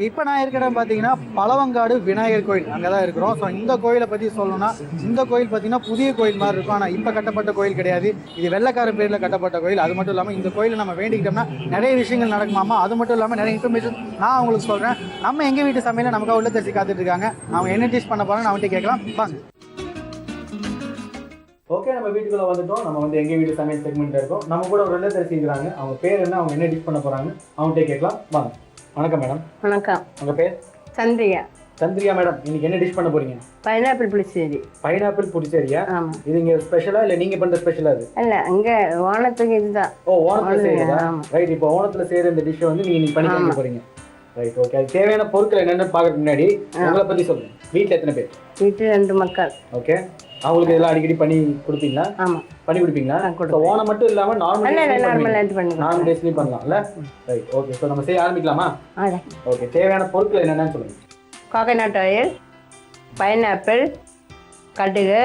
இப்போ நான் இருக்கிற இடம் பார்த்தீங்கன்னா பழவங்காடு விநாயகர் கோயில் அங்கே தான் இருக்கிறோம். ஸோ இந்த கோயிலை பற்றி சொல்லணும்னா இந்த கோயில் பார்த்தீங்கன்னா புதிய கோயில் மாதிரி இருக்கும். ஆனால் இப்போ கட்டப்பட்ட கோயில் கிடையாது. இது வெள்ளைக்கார பேரில் கட்டப்பட்ட கோயில். அது மட்டும் இல்லாமல் இந்த கோயிலை நம்ம வேண்டிக்கிட்டோம்னா நிறைய விஷயங்கள் நடக்குமாமா. அது மட்டும் இல்லாமல் நிறைய இன்ஃபர்மேஷன் நான் உங்களுக்கு சொல்கிறேன். நம்ம எங்கள் வீட்டு சமையல நமக்காக உள்ள தெரிஞ்சு காத்துட்டு இருக்காங்க. அவங்க என்ன டீச் பண்ண போகிறாங்க நான் அவன்கிட்ட கேட்கலாம் வாங்க. ஓகே, நம்ம வீட்டுக்குள்ளே வந்துட்டோம். நம்ம வந்து எங்கள் வீட்டு சமையல் செக்மெண்ட் இருக்கோம். நம்ம கூட ஒரு ரிலேட்டிவ்ஸ் இருக்கிறாங்க. அவங்க பேர் என்ன, அவங்க என்ன டிஷ் பண்ண போகிறாங்க அவங்ககிட்ட கேட்கலாம் வாங்க. வணக்கம் மேடம். வணக்கம். உங்கள் பேர்? சந்திரியா. சந்திரியா மேடம், இன்னைக்கு என்ன டிஷ் பண்ண போறீங்க? பைனாப்பிள் புளிச்சேரி. பைனாப்பிள் புளிச்சேரியா? ஆமாம். இது இங்கே ஸ்பெஷலா இல்லை நீங்கள் பண்ணுற ஸ்பெஷலா? அது இல்லை, அங்கே ஓணத்துக்கு இதுதான். ஓ, ஓணத்தில் செய்யறதா? ரைட். இப்போ ஓணத்தில் செய்கிற இந்த டிஷ்ஷை வந்து நீங்கள் இன்னைக்கு பண்ணி காமிக்க போறீங்க. Right, okay. அது தேவையான பொருட்கள் என்னென்னு பார்க்கறதுக்கு முன்னாடி உங்களை பற்றி சொல்லுங்கள். வீட்டில் எத்தனை பேர்? வீட்டில் 2 மக்கள். ஓகே. அவங்களுக்கு இதெல்லாம் அடிக்கடி பண்ணி கொடுப்பீங்களா? ஆமாம், பண்ணி கொடுப்பீங்களா? ஓணம் மட்டும் இல்லாமல் நார்மல் டேஸ்லையும் பண்ணலாம்ல? Right, okay. ஸோ நம்ம செய்ய ஆரம்பிக்கலாமா? ஓகே. தேவையான பொருட்கள் என்னென்னு சொல்லுங்கள். கோகனட் ஆயில், பைனாப்பிள், கடுகு,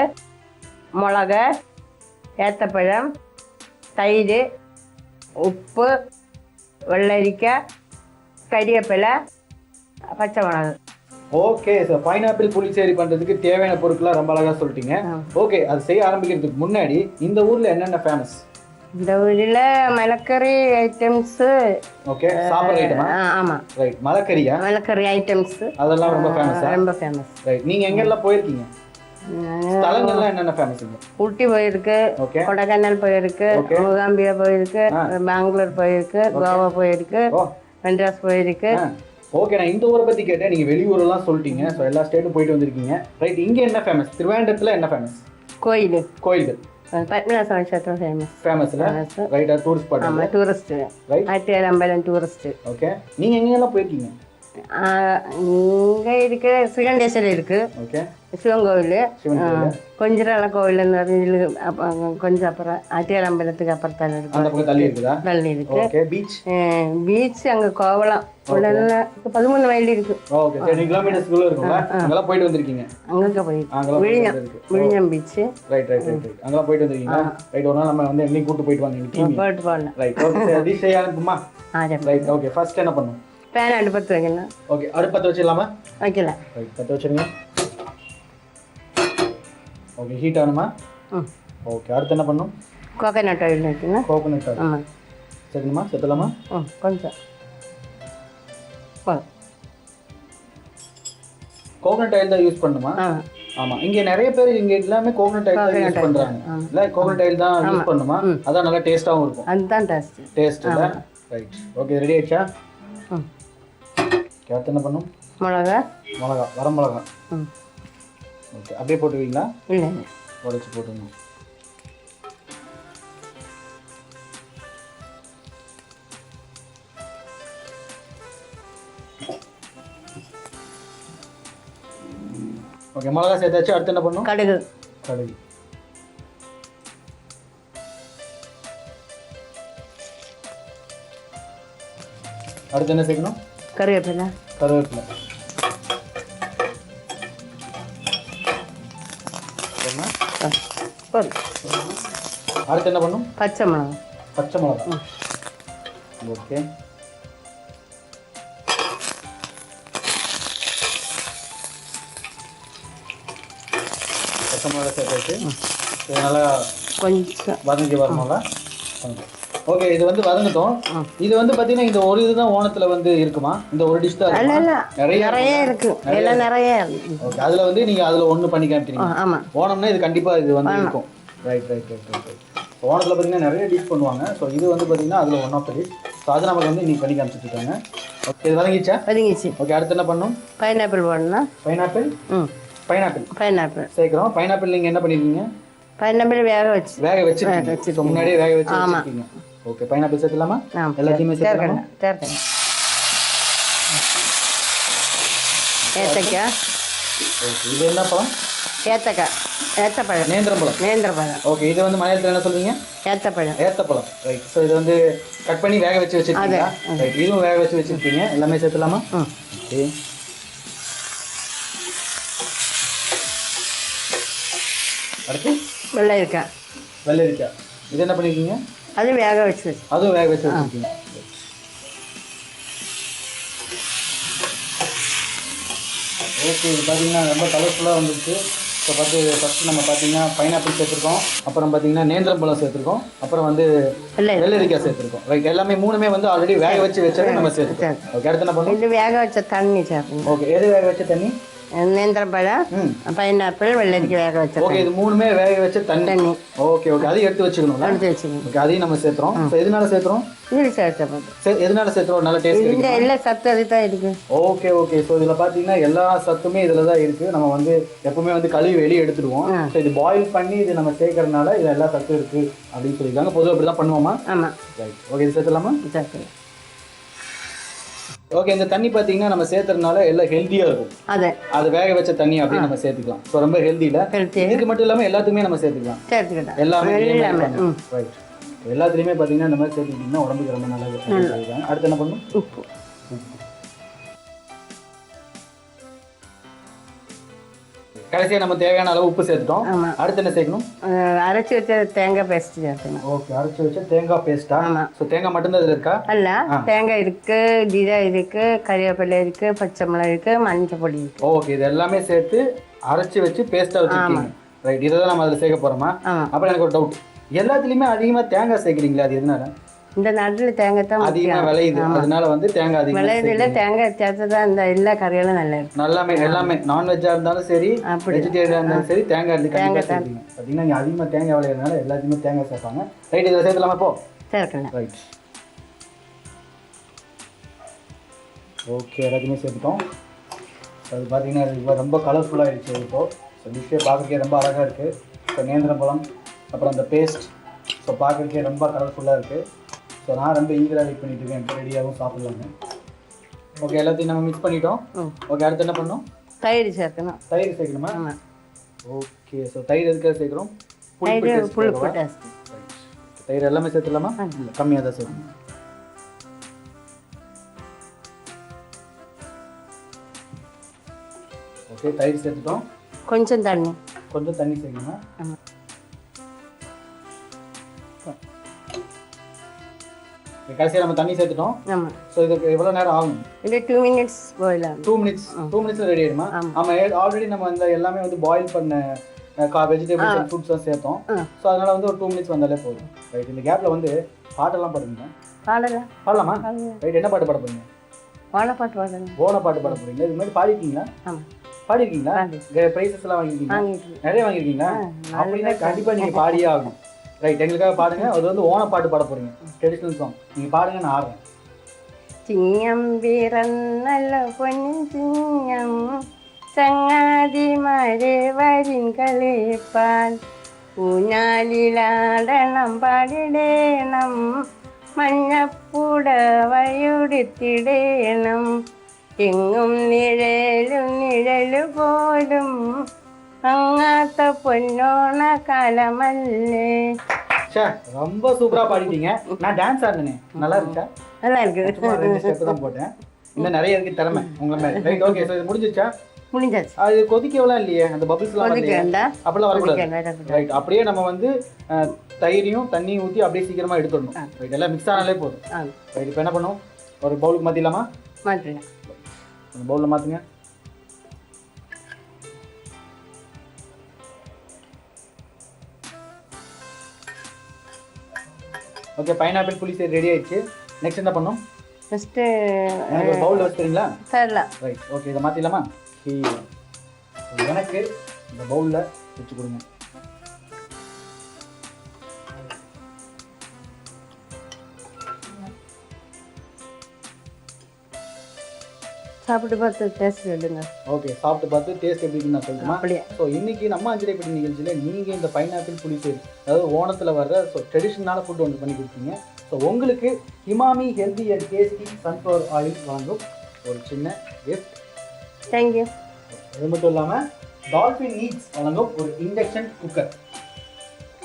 மிளகா, ஏத்தப்பழம், தயிர், உப்பு, வெள்ளரிக்காய், கறிவேப்பிலை, பச்சை மிளகு. ஓகே. ஸோ பைனாப்பிள் புளிச்சேரி பண்ணுறதுக்கு தேவையான பொருட்கள்லாம் ரொம்ப அழகாக சொல்லிட்டீங்க. ஓகே, அது செய்ய ஆரம்பிக்கிறதுக்கு முன்னாடி இந்த ஊரில் என்னென்ன ஃபேமஸ்? இந்த ஊரில் மலைக்கறி ஐட்டம்ஸு. ஓகே, சாப்பிட்ற ஐட்டமா? ஆமாம். ரைட். மலைக்கறியா? மலைக்கறி ஐட்டம்ஸு அதெல்லாம் ரொம்ப ஃபேமஸ். ரொம்ப ஃபேமஸ். ரைட். நீங்கள் எங்கெல்லாம் போயிருக்கீங்க? ஸ்தலங்கள்லாம் என்னென்ன ஃபேமஸ்? ஊட்டி போயிருக்கு, கொடைக்கானல் போயிருக்கு, மூகாம்பியா போயிருக்கு, பெங்களூர் போயிருக்கு, கோவா போயிருக்கு, மெட்ராஸ் போயிருக்கு. ஓகே, நான் இந்த ஊரை பற்றி கேட்டேன். நீங்கள் வெளியூரெல்லாம் சொல்லிட்டீங்க. ஸோ எல்லா ஸ்டேட்டும் போயிட்டு வந்திருக்கீங்க. ரைட். இங்கே என்ன ஃபேமஸ்? திருவேண்டத்தில் என்ன ஃபேமஸ்? கோயில்கள். பத்மநாப சத்திரம் ஃபேமஸ். ஃபேமஸ்ல? ரைட். Tourist spot. ஆமாம், டூரிஸ்ட். ரைட். அட்டியாலம்பலம் டூரிஸ்ட். ஓகே. நீங்கள் எங்கெல்லாம் போயிருக்கீங்க? இங்கே இருக்கிற சிவண்டேஸ்வரி இருக்கு. ஓகே. சிவன் கோவில், கொஞ்சிரால கோவில், கொஞ்சம் அப்புறம் அட்டியாலம்பலத்துக்கு அப்புறம் தள்ளி இருக்கு. பீச் அங்கே கோவளம் 13 மைல் இருக்கு. போயிட்டு வந்திருக்கீங்க? அங்கே போயிருக்கு. விழிஞம் பீச். Right right right. அங்கெல்லாம் போயிட்டு வந்திருக்கீங்க. ரைட். ஒரு நாள் நம்ம வந்து என்னைக்கு கூட்டு போயிட்டு வாங்க. போயிட்டு போகலாம். ரைட். ஓகே. டிஷ் செய்ய ஆரம்பிப்போமா? ரைட். ஓகே. ஃபர்ஸ்ட் என்ன பண்ணும்? பேன் அடுப்பத்து வைக்கலாம். ஓகே. அடுப்பத்து வச்சிடலாமா? வைக்கலாம். ரைட். பற்ற வச்சிருங்க. ஓகே. ஹீட் ஆகணுமா? ஓகே. அடுத்து என்ன பண்ணும்? கோகனட் ஆயில் வைக்கணும். Coconut oil. ஆமாம். சேர்க்கணுமா? சேர்த்தலாமா? கொஞ்சம். கோகனட் ஆயில் தான் யூஸ் பண்ணுமா? ஆமாம். இங்கே நிறைய பேர் இங்கே எல்லாமே கோகனட் ஆயில் தான் யூஸ் பண்ணுறாங்க. இல்லை, கோகனட் ஆயில் தான் யூஸ் பண்ணுமா? அதான் நல்லா டேஸ்ட்டாகவும் இருக்கும். அதுதான் டேஸ்ட் இல்லை? ரைட். ஓகே. ரெடி ஆயிடுச்சா? அடுத்து என்ன பண்ணும்? மிளகா, வர மிளகா. ஓகே. அப்படியே போட்டுவீங்களா? இல்லை, உடச்சி போட்டுங்க. ஓகே. மிளகா சேர்த்தாச்சு. அடுத்து என்ன பண்ணும்? கடுகு. அடுத்து என்ன சேர்க்கணும்? கருவேப்பிலை. அடுத்து என்ன பண்ணும்? பச்சை மிளகா. ஓகே. பச்சை மிளகா சேர்த்தாச்சு. நல்லா கொஞ்சம் வதங்கி வரணும்ல? ஓகே. இது வந்து வதங்கட்டும். இது வந்து பாத்தீங்கன்னா இந்த ஒரு இதுதான் ஓணத்துல வந்து இருக்குமா? இந்த ஒரு டிஷ் தான் நிறைய இருக்கு. ஓகே. அதுல வந்து நீங்க அதுல ஒண்ணு பண்ணி காமிக்கிறீங்க. ஆமா. ஓணம்னா இது கண்டிப்பா இது வந்து இருக்கும். Right right right right. ஓணத்துல பாத்தீங்கன்னா நிறைய டிஷ் பண்ணுவாங்க. ஸோ இது வந்து பாத்தீங்கன்னா அதுல one of the dish. So அது நமக்கு வந்து நீங்க பண்ணி காமிச்சிட்டு இருக்காங்க. ஓகே. இது வதங்கிச்சு. ஓகே. அடுத்து என்ன பண்ணும்? பைனாப்பிள் போடணும். பைனாப்பிள் சேர்க்கிறோம். பைனாப்பிள் நீங்க என்ன பண்ணிருக்கீங்க? பைனாப்பிள் வேக வச்சு முன்னாடியே வேக வச்சு வச்சிருக்கீங்க. ஓகே. பைனாப்பிள் சேர்த்துலாமா? எல்லாத்தையுமே சேர்க்கணும். ஏத்தக்காய். ஓகே. இது என்ன பழம்? ஏத்தப்பழம். நேந்திரப்பழம். ஓகே. இது வந்து மலையாளத்தில் என்ன சொல்றீங்க? ஏத்தப்பழம். ரைட். ஸோ இது வந்து கட் பண்ணி வேக வச்சு வச்சிருக்கீங்க. ரைட். இதுவும் வேக வச்சு வச்சிருக்கீங்க. எல்லாமே சேர்த்துலாமா? ஓகே. அடுத்து வெள்ளரிக்காய். இது என்ன பண்ணிருக்கீங்க? அதுவும் வேக வச்சு வச்சிருக்கீங்க. ஓகே, இது பார்த்தீங்கன்னா ரொம்ப கலர்ஃபுல்லாக வந்துருக்கு. இப்போ ஃபஸ்ட்டு நம்ம பார்த்தீங்கன்னா பைனாப்பிள் சேர்த்துருக்கோம், அப்புறம் பார்த்தீங்கன்னா நேந்திரம் பழம் சேர்த்துருக்கோம், அப்புறம் வந்து வெள்ளரிக்காய் சேர்த்துருக்கோம். ரைட், எல்லாமே மூணுமே வந்து ஆல்ரெடி வேக வச்சதை நம்ம சேர்த்துருக்கோம். ஓகே, அடுத்து என்ன பண்ணுவோம்? இது வேக வச்ச தண்ணி சேர்க்கணும். ஓகே, எது வேக வச்ச தண்ணி? நேந்திரம் பழம், பைனாப்பிள், வெள்ளரிக்காய் வேக வச்ச. ஓகே, இது மூணுமே வேக வச்ச தண்ணி. ஓகே ஓகே, அதையும் எடுத்து வச்சுக்கணும். எடுத்து வச்சுக்கணும். ஓகே, அதையும் நம்ம சேர்த்துறோம். ஸோ எதனால சேர்த்துறோம்? இது சேர்த்த எதனால சேர்த்துறோம்? நல்ல டேஸ்ட் இந்த எல்லா சத்து அதுதான் இருக்கு. ஓகே ஓகே, ஸோ இதில் பார்த்தீங்கன்னா எல்லா சத்துமே இதில் தான் இருக்குது. நம்ம வந்து எப்பவுமே வந்து கழுவி வெளியே எடுத்துடுவோம். ஸோ இது பாயில் பண்ணி இது நம்ம சேர்க்கறதுனால இதில் எல்லா சத்தும் இருக்குது அப்படின்னு சொல்லியிருக்காங்க. பொதுவாக அப்படி தான் பண்ணுவோமா? ஆமாம். ரைட், ஓகே, இது சேர்த்துலாமா? சேர்க்கலாம். ஓகே, இந்த தண்ணி பார்த்தீங்கன்னா நம்ம சேர்த்துறதுனால எல்லாம் ஹெல்த்தியாக இருக்கும். அது வேக வச்ச தண்ணி அப்படின்னு நம்ம சேர்த்துக்கலாம். ஸோ ரொம்ப ஹெல்த்தியில் இதுக்கு மட்டும் இல்லாமல் எல்லாத்துக்குமே நம்ம சேர்த்துக்கலாம். எல்லாமே ரைட், எல்லாத்துலேயுமே பார்த்தீங்கன்னா இந்த மாதிரி சேர்த்துக்கிட்டிங்கன்னா உடம்புக்கு ரொம்ப நல்லது. அடுத்து என்ன பண்ணணும்? உப்பு. கடைசியாக நம்ம தேவையான அளவு உப்பு சேர்த்துட்டோம். அடுத்து என்ன சேர்க்கணும்? அரைச்சி வச்ச தேங்காய் பேஸ்ட் சேர்க்கணும். ஓகே, அரைச்சி வச்ச தேங்காய் பேஸ்ட்டா? ஸோ தேங்காய் மட்டும்தான் இதில் இருக்கா? அல்ல, தேங்காய் இருக்கு, ஜீரா இருக்கு, கறிவேப்பிலை இருக்கு, பச்சை மிளகாய் இருக்கு, மஞ்சள் பொடி இருக்கு. ஓகே, இது எல்லாமே சேர்த்து அரைச்சி வச்சு பேஸ்ட்டாக வச்சுருக்கீங்க. ரைட், இதை தான் நம்ம அதில் சேர்க்க போகிறோமா? அப்புறம் எனக்கு ஒரு டவுட், எல்லாத்துலேயுமே அதிகமாக தேங்காய் சேர்க்குறீங்களா? அது எதனால? இந்த நாட்டில் தேங்காய் தான் அதிகமாக விளையுது, அதனால வந்து தேங்காய் அதிகமாக விளையுதுல. தேங்காய் சேர்த்து தான் இந்த எல்லா கறியெல்லாம் நல்லா இருக்கும். எல்லாமே நான்வெஜ்ஜாக இருந்தாலும் சரி, வெஜிடேரியனாக இருந்தாலும் சரி, தேங்காய் சேர்ப்பீங்க. பார்த்தீங்கன்னா இங்கே அதிகமாக தேங்காய் விளையிறதுனால எல்லாத்தையுமே தேங்காய் சேர்ப்பாங்க. ரைட், இதில் சேர்த்துலாமா? இப்போ சேர்க்கலாம். ரைட், ஓகே, எல்லாத்தையுமே சேர்த்துட்டோம். அது பார்த்தீங்கன்னா இப்போ ரொம்ப கலர்ஃபுல்லாக ஆகிடுச்சு. இப்போது ஸோ டிஷ்ஷே பார்க்குறதுக்கே ரொம்ப அழகாக இருக்குது. ஸோ நேந்திரம் பழம், அப்புறம் அந்த பேஸ்ட், ஸோ பார்க்குறதுக்கே ரொம்ப கலர்ஃபுல்லாக இருக்குது. ஸோ நான் ரொம்ப ஈகராக வெயிட் பண்ணிட்டு இருக்கேன், இப்போ ரெடியாகவும் சாப்பிட்லாங்க. ஓகே, எல்லாத்தையும் நம்ம மிக்ஸ் பண்ணிட்டோம். ஓகே, அடுத்து என்ன பண்ணணும்? தயிர் சேர்க்கணும். தயிர் சேர்க்கணுமா? ஓகே, ஸோ தயிர் எதுக்காக சேர்க்குறோம்? புளிப்பு டேஸ்ட். தயிர் எல்லாமே சேர்த்துலாமா? இல்லை, கம்மியாக தான் சேர்க்கணும். ஓகே, தயிர் சேர்த்துட்டோம். கொஞ்சம் தண்ணி சேர்க்கணுமா? கடைசியாக நம்ம தண்ணி சேர்த்துட்டோம். ஆமாம். ஸோ இதுக்கு எவ்வளோ நேரம் ஆகும்? இது 2 மினிட்ஸ் பாயில் ஆகும். 2 மினிட்ஸில் ரெடி ஆகிடுமா? ஆமாம், ஆல்ரெடி நம்ம இந்த எல்லாமே வந்து பாயில் பண்ண வெஜிடபிள்ஸ் அண்ட் ஃப்ரூட்ஸ்லாம் சேர்த்தோம். ஸோ அதனால் வந்து ஒரு 2 மினிட்ஸ் வந்தாலே போதும். ரைட், இந்த கேப்பில் வந்து பாட்டெல்லாம் பாடுவீங்க? பாடலாமா? ரைட், என்ன பாட்டு பாட போறீங்க? ஓணப்பாட்டு பாட போறீங்க. இது மாதிரி பாடிருக்கீங்களா? பாடிருக்கீங்களா? ப்ரைஸஸ் எல்லாம் வாங்கிருக்கீங்களா? நிறைய வாங்கிருக்கீங்களா? அப்படின்னா கண்டிப்பாக நீங்கள் பாடியே ஆகணும். ரைட், எங்களுக்காக பாடுங்க. அது வந்து ஓணப்பாட்டு பாட போறீங்க, ட்ரெடிஷ்னல் சாங். நீங்கள் பாடுங்க, நான் ஆடுறேன். சிங்கம் வீரன் நல்ல பொன்னி சிங்கம், சங்காதி மழவரின் கலைப்பான், ஊஞாலிலாடனம் பாடிடேனம், മഞ്ഞപ്പുടവയുടുത്തിടേണം, എങ്ങും നിഴലു പോലും അങ്ങാത്ത പൊന്നോണ കാലമല്ലേ. ரொம்ப சூப்பரா பாடிட்டீங்க. நான் டான்ஸ் ஆடுனேனே, நல்லா இருக்கா? நல்லா இருக்கு. 2 ஸ்டெப் தான் போட்டேன். இன்னும் நிறைய இருக்கு திறமை உங்களை மாதிரி. ரைட், ஓகே, சோ இது முடிஞ்சிச்சா? முடிஞ்சாச்சு. அது கொதிக்கவலாம் இல்லையே, அந்த பபிள்ஸ்லாம் வரல. அப்பலாம் வரக்கூடாது. ரைட், அப்படியே நம்ம வந்து தயிரையும் தண்ணியும் ஊற்றி அப்படியே சீக்கிரமாக எடுத்துடணும். ரைட், எல்லாம் மிக்ஸ் ஆனாலே போதும். ரைட், இப்போ என்ன பண்ணுவோம்? ஒரு பவுலுக்கு மாற்றிடலாமா? மாற்றுங்க. அந்த பவுலில் மாற்றுங்க. ஓகே, பைனாப்பிள் புளிசேரி ரெடி ஆயிடுச்சு. நெக்ஸ்ட் என்ன பண்ணணும்? நெக்ஸ்ட்டு ஒரு பவுலில் வச்சுக்கிறீங்களா? தரலாம். ரைட், ஓகே, இதை மாற்றிடலாமா? எனக்கு இந்த பவுலில் வச்சு கொடுங்க. சாப்பிட்டு பார்த்து டேஸ்ட் எடுங்க. ஓகே, சாப்பிட்டு பார்த்து டேஸ்ட் எப்படி இருக்குன்னு நான் சொல்லணுமா? அப்படியே. ஸோ இன்னைக்கு நம்ம அஞ்சரைப்பட்டி நிகழ்ச்சியில் நீங்கள் இந்த பைனாப்பிள் புளிசேரி, அதாவது ஓணத்தில் வர்ற ட்ரெடிஷ்னலான ஃபுட் ஒன்று பண்ணி கொடுத்தீங்க. ஸோ உங்களுக்கு Emami healthy and tasty sunflower oil வாங்கும் ஒரு சின்ன கிஃப்ட். தேங்க்யூ. அது மட்டும் இல்லாமல் டால்ஃபின் நீட்ஸ் வழங்கும் ஒரு இண்டக்ஷன் குக்கர்.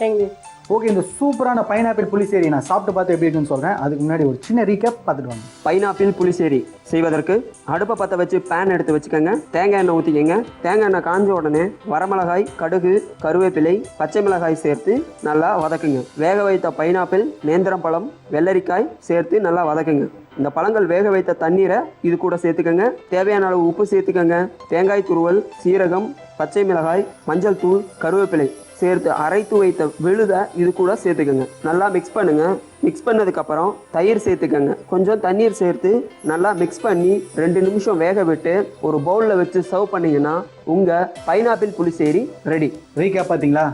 தேங்க்யூ. ஓகே, இந்த சூப்பரான பைனாப்பிள் புளிசேரி நான் சாப்பிட்டு பார்த்து எப்படி இருக்குன்னு சொல்கிறேன். அதுக்கு முன்னாடி ஒரு சின்ன ரீகேப் பார்த்துட்டு வாங்க. பைனாப்பிள் புளிசேரி செய்வதற்கு அடுப்பை பற்ற வச்சு பேன் எடுத்து வச்சுக்கோங்க. தேங்காய் எண்ணெய் ஊற்றிக்கங்க. தேங்காய் எண்ணெய் காஞ்ச உடனே வரமிளகாய், கடுகு, கருவேப்பிலை, பச்சை மிளகாய் சேர்த்து நல்லா வதக்குங்க. வேக வைத்த பைனாப்பிள், நேந்திரம் பழம், வெள்ளரிக்காய் சேர்த்து நல்லா வதக்குங்க. இந்த பழங்கள் வேக வைத்த தண்ணீரை இது கூட சேர்த்துக்கங்க. தேவையான அளவு உப்பு சேர்த்துக்கங்க. தேங்காய் துருவல், சீரகம், பச்சை மிளகாய், மஞ்சள் தூள், கருவேப்பிலை சேர்த்து அரைத்து வைத்த விழுதை இது கூட சேர்த்துக்கங்க. நல்லா மிக்ஸ் பண்ணுங்க. மிக்ஸ் பண்ணதுக்கப்புறம் தயிர் சேர்த்துக்கங்க. கொஞ்சம் தண்ணீர் சேர்த்து நல்லா மிக்ஸ் பண்ணி 2 நிமிஷம் வேக விட்டு ஒரு பவுலில் வச்சு சர்வ் பண்ணிங்கன்னா உங்கள் பைனாப்பிள் புளிசேரி ரெடி. ரீகேப் பார்த்தீங்களா?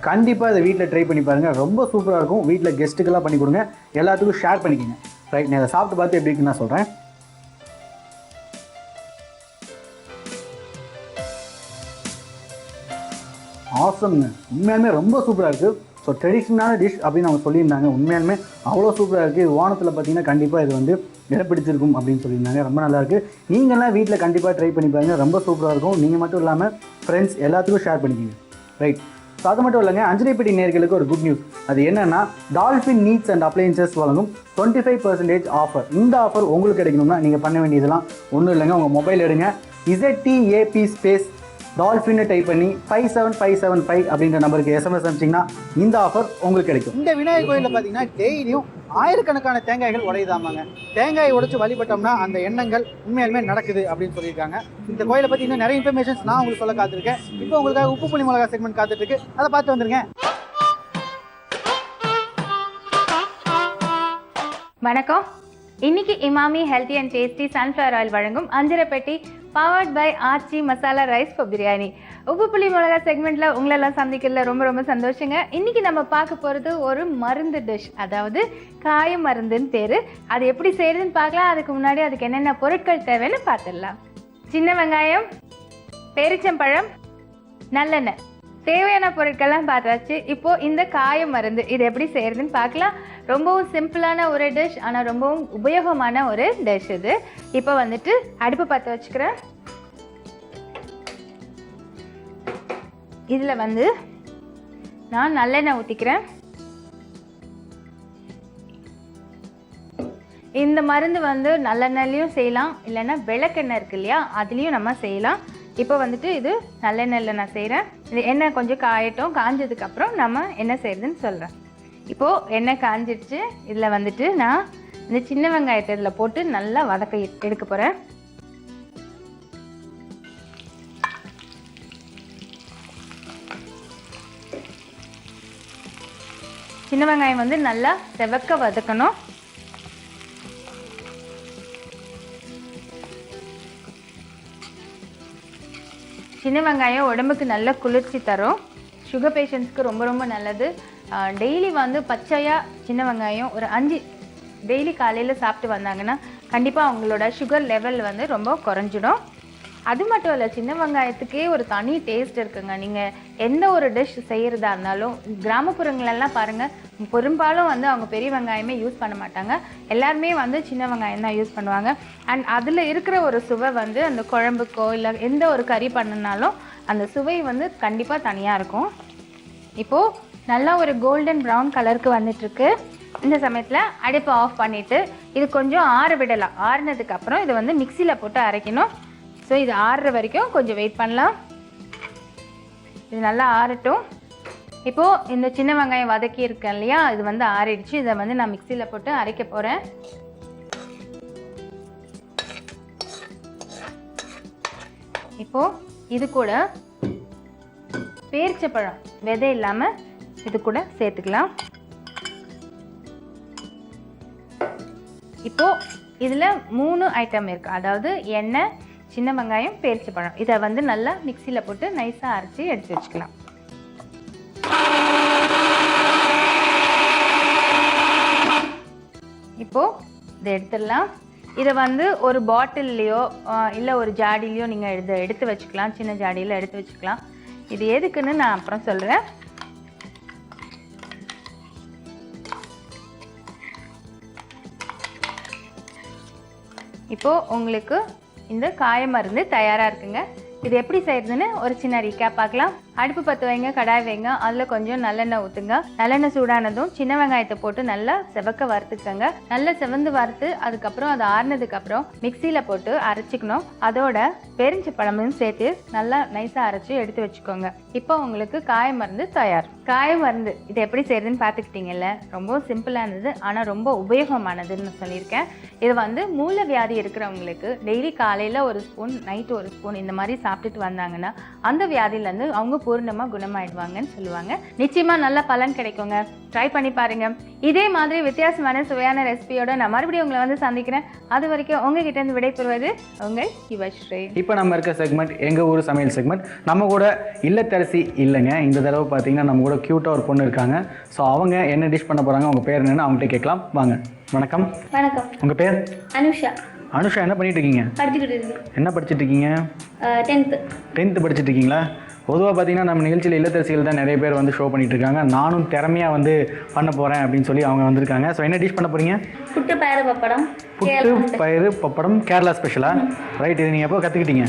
கண்டிப்பாக இதை வீட்டில் ட்ரை பண்ணி பாருங்கள். ரொம்ப சூப்பராக இருக்கும். வீட்டில் கெஸ்ட்டுக்கெல்லாம் பண்ணி கொடுங்க. எல்லாத்துக்கும் ஷேர் பண்ணிக்கோங்க. ரைட், நான் இதை சாப்பிட்டு பார்த்து எப்படி இருக்குன்னு நான் சொல்கிறேன். ஆசம்ங்க, உண்மையாலுமே ரொம்ப சூப்பராக இருக்குது. ஸோ ட்ரெடிஷ்னலான டிஷ் அப்படின்னு அவங்க சொல்லியிருந்தாங்க. உண்மையாலுமே அவ்வளோ சூப்பராக இருக்குது. ஓணத்தில் பார்த்தீங்கன்னா கண்டிப்பாக இது வந்து இடம் பிடிச்சிருக்கும் அப்படின்னு சொல்லியிருந்தாங்க. ரொம்ப நல்லாயிருக்கு. நீங்கள்லாம் வீட்டில் கண்டிப்பாக ட்ரை பண்ணி பாருங்கள். ரொம்ப சூப்பராக இருக்கும். நீங்கள் மட்டும் இல்லாமல் ஃப்ரெண்ட்ஸ் எல்லாத்துக்கும் ஷேர் பண்ணிக்கிங்க. ரைட், ஸோ அது மட்டும் இல்லைங்க, அஞ்சலிப்பட்டி நேயர்களுக்கு ஒரு குட் நியூஸ். அது என்னென்னா, டால்ஃபின் நீட்ஸ் அண்ட் அப்ளையன்சஸ் வழங்கும் 25% ஆஃபர். இந்த ஆஃபர் உங்களுக்கு கிடைக்கணும்னா நீங்கள் பண்ண வேண்டியதெல்லாம் ஒன்றும் இல்லைங்க. உங்கள் மொபைல் எடுங்க, ZTAP ஸ்பேஸ் டால்ஃபின்னு டைப் பண்ணி 57575 அப்படின்ற நம்பருக்கு SMS அனுப்பிச்சிங்கன்னா இந்த ஆஃபர் உங்களுக்கு கிடைக்கும். இந்த விநாயகர் கோயிலில் பார்த்தீங்கன்னா டெய்லியும் ஆயிரக்கணக்கான தேங்காய்கள் உடையுதாமாங்க. தேங்காய் உடைச்சு வழிபட்டோம்னா அந்த எண்ணங்கள் உண்மையாலுமே நடக்குது அப்படின்னு சொல்லியிருக்காங்க. இந்த கோயிலை பற்றி இன்னும் நிறைய இன்ஃபர்மேஷன்ஸ் நான் உங்களுக்கு சொல்ல காத்திருக்கேன். இப்போ உங்களுக்காக உப்பு புளி மிளகா செக்மெண்ட் காத்துட்டு இருக்கு. அதை பார்த்து வந்துருங்க. வணக்கம். இன்னைக்கு Emami healthy and tasty sunflower oil வழங்கும் Anjaraipetti powered by Aachi masala rice for biryani. உப்பு புளி மிளகா செக்மெண்ட்டில் உங்களெல்லாம் சந்திக்கிறதுல ரொம்ப ரொம்ப சந்தோஷங்க. இன்றைக்கி நம்ம பார்க்க போகிறது ஒரு மருந்து டிஷ், அதாவது காய மருந்துன்னு பேர். அது எப்படி செய்கிறதுன்னு பார்க்கலாம். அதுக்கு முன்னாடி அதுக்கு என்னென்ன பொருட்கள் தேவைன்னு பார்த்துடலாம். சின்ன வெங்காயம், பேரிச்சம்பழம், நல்லெண்ணெய், தேவையான பொருட்கள்லாம் பார்த்தாச்சு. இப்போது இந்த காய மருந்து இது எப்படி செய்கிறதுன்னு பார்க்கலாம். ரொம்பவும் சிம்பிளான ஒரு டிஷ், ஆனால் ரொம்பவும் உபயோகமான ஒரு டிஷ் இது. இப்போ வந்துட்டு அடுப்பு பற்ற வச்சுக்கிறேன். இதில் வந்து நான் நல்லெண்ணெய் ஊற்றிக்கிறேன். இந்த மருந்து வந்து நல்லெண்ணெய்லையும் செய்யலாம், இல்லைன்னா விளக்கெண்ணெய் இருக்கு இல்லையா, அதுலேயும் நம்ம செய்யலாம். இப்போ வந்துட்டு இது நல்லெண்ணெயில் நான் செய்கிறேன். இது எண்ணெய் கொஞ்சம் காயட்டும். காஞ்சதுக்கப்புறம் நம்ம என்ன செய்கிறதுன்னு சொல்கிறேன். இப்போது எண்ணெய் காஞ்சிடுச்சு. இதில் வந்துட்டு நான் இந்த சின்ன வெங்காயத்தை இதில் போட்டு நல்லா வதக்க எடுக்க போகிறேன். சின்ன வெங்காயம் வந்து நல்லா செவக்க வதக்கணும். சின்ன வெங்காயம் உடம்புக்கு நல்ல குளிர்ச்சி தரும். சுகர் பேஷண்ட்ஸ்க்கு ரொம்ப ரொம்ப நல்லது. டெய்லி வந்து பச்சையாக சின்ன வெங்காயம் ஒரு 5 டெய்லி காலையில் சாப்பிட்டு வந்தாங்கன்னா கண்டிப்பாக அவங்களோட சுகர் லெவல் வந்து ரொம்ப குறைஞ்சிடும். அது மட்டும் இல்லை, சின்ன வெங்காயத்துக்கே ஒரு தனி டேஸ்ட் இருக்குங்க. நீங்கள் எந்த ஒரு டிஷ் செய்கிறதா இருந்தாலும் கிராமப்புறங்களெல்லாம் பாருங்கள், பெரும்பாலும் வந்து அவங்க பெரிய வெங்காயமே யூஸ் பண்ண மாட்டாங்க. எல்லாருமே வந்து சின்ன வெங்காயம் தான் யூஸ் பண்ணுவாங்க. அண்ட் அதில் இருக்கிற ஒரு சுவை வந்து அந்த குழம்புக்கோ இல்லை எந்த ஒரு கறி பண்ணினாலும் அந்த சுவை வந்து கண்டிப்பாக தனியாக இருக்கும். இப்போது நல்லா ஒரு கோல்டன் ப்ரௌன் கலருக்கு வந்துட்டுருக்கு. இந்த சமயத்தில் அடுப்பை ஆஃப் பண்ணிவிட்டு இது கொஞ்சம் ஆற விடலாம். ஆறுனதுக்கப்புறம் இதை வந்து மிக்சியில் போட்டு அரைக்கணும். ஸோ இது ஆறுற வரைக்கும் கொஞ்சம் வெயிட் பண்ணலாம். இது நல்லா ஆறட்டும். இப்போது இந்த சின்ன வெங்காயம் வதக்கி இருக்கேன் இல்லையா, இது வந்து ஆறிடுச்சு. இதை வந்து நான் மிக்சியில் போட்டு அரைக்க போகிறேன். இப்போது இது கூட பேரிச்சப்பழம் விதை இல்லாமல் இது கூட சேர்த்துக்கலாம். இப்போது இதில் 3 ஐட்டம் இருக்குது, அதாவது எண்ணெய், சின்ன வெங்காயம், பேரிச்சப்பழம். இதை வந்து நல்லா மிக்சியில் போட்டு நைஸாக அரைச்சி எடுத்து வச்சுக்கலாம். இப்போது இதை எடுத்துடலாம். இதை வந்து ஒரு பாட்டில்லையோ இல்லை ஒரு ஜாடிலையோ நீங்கள் இதை எடுத்து வச்சுக்கலாம். சின்ன ஜாடியில் எடுத்து வச்சுக்கலாம். இது எதுக்குன்னு நான் அப்புறம் சொல்கிறேன். இப்போது உங்களுக்கு இந்த காய மருந்து தயாராக இருக்குங்க. இது எப்படி செய்கிறதுன்னு ஒரு சின்ன ரீகேப் பார்க்கலாம். அடுப்பு பற்ற வைங்க, கடாய் வைங்க, அதில் கொஞ்சம் நல்லெண்ணெய் ஊற்றுங்க. நல்லெண்ணெய் சூடானதும் சின்ன வெங்காயத்தை போட்டு நல்லா செவக்க வறுத்துக்கங்க. நல்லா செவந்து வறுத்து அதுக்கப்புறம் அது ஆறுனதுக்கப்புறம் மிக்சியில் போட்டு அரைச்சிக்கணும். அதோட பெருஞ்சப்பழமும் சேர்த்து நல்லா நைஸாக அரைச்சி எடுத்து வச்சுக்கோங்க. இப்போ உங்களுக்கு காய மருந்து தயார். காய மருந்து இது எப்படி செய்யறதுன்னு பார்த்துக்கிட்டீங்கல்ல. ரொம்ப சிம்பிளானது, ஆனால் ரொம்ப உபயோகமானதுன்னு சொல்லியிருக்கேன். இது வந்து மூல வியாதி இருக்கிறவங்களுக்கு டெய்லி காலையில் ஒரு ஸ்பூன், நைட்டு ஒரு ஸ்பூன் இந்த மாதிரி சாப்பிட்டுட்டு வந்தாங்கன்னா அந்த வியாதியிலேருந்து அவங்க பூர்ணமாக குணமாயிடுவாங்கன்னு சொல்லுவாங்க. நிச்சயமாக நல்ல பலன் கிடைக்குங்க. ட்ரை பண்ணி பாருங்க. இதே மாதிரி வித்தியாசமான சுவையான ரெசிபியோட நான் மறுபடியும் உங்களை வந்து சந்திக்கிறேன். அது வரைக்கும் உங்ககிட்ட இருந்து விடைபெறுவது உங்கள் யுவஸ்ரீ. இப்போ நம்ம இருக்க செக்மெண்ட் எங்கள் ஊர் சமையல் செக்மெண்ட். நம்ம கூட இல்லத்தரசி இல்லைங்க. இந்த தடவை பார்த்தீங்கன்னா நம்ம கூட க்யூட்டாக ஒரு பொண்ணு இருக்காங்க. ஸோ அவங்க என்ன டிஷ் பண்ண போகிறாங்க, அவங்க பேர் என்னன்னு அவங்ககிட்ட கேட்கலாம். வாங்க. வணக்கம். வணக்கம். உங்கள் பேர்? அனுஷா. அனுஷா, என்ன பண்ணிட்டு இருக்கீங்க? படிச்சுக்கிட்டு இருக்கேன். என்ன படிச்சுட்டு இருக்கீங்க? 10th படிச்சுட்டு இருக்கீங்களா? பொதுவாக பார்த்தீங்கன்னா நம்ம நிகழ்ச்சியில் இல்லத்தரசிகள் தான் நிறைய பேர் வந்து ஷோ பண்ணிட்டு இருக்காங்க. நானும் திறமையாக வந்து பண்ண போகிறேன் அப்படின்னு சொல்லி அவங்க வந்திருக்காங்க. ஸோ என்ன டிஷ் பண்ண போகிறீங்க? புட்டு பயிறு பப்படம். புட்டு பயிறு பப்படம் கேரளா ஸ்பெஷலா? ரைட். இது நீங்கள் எப்போ கற்றுக்கிட்டீங்க?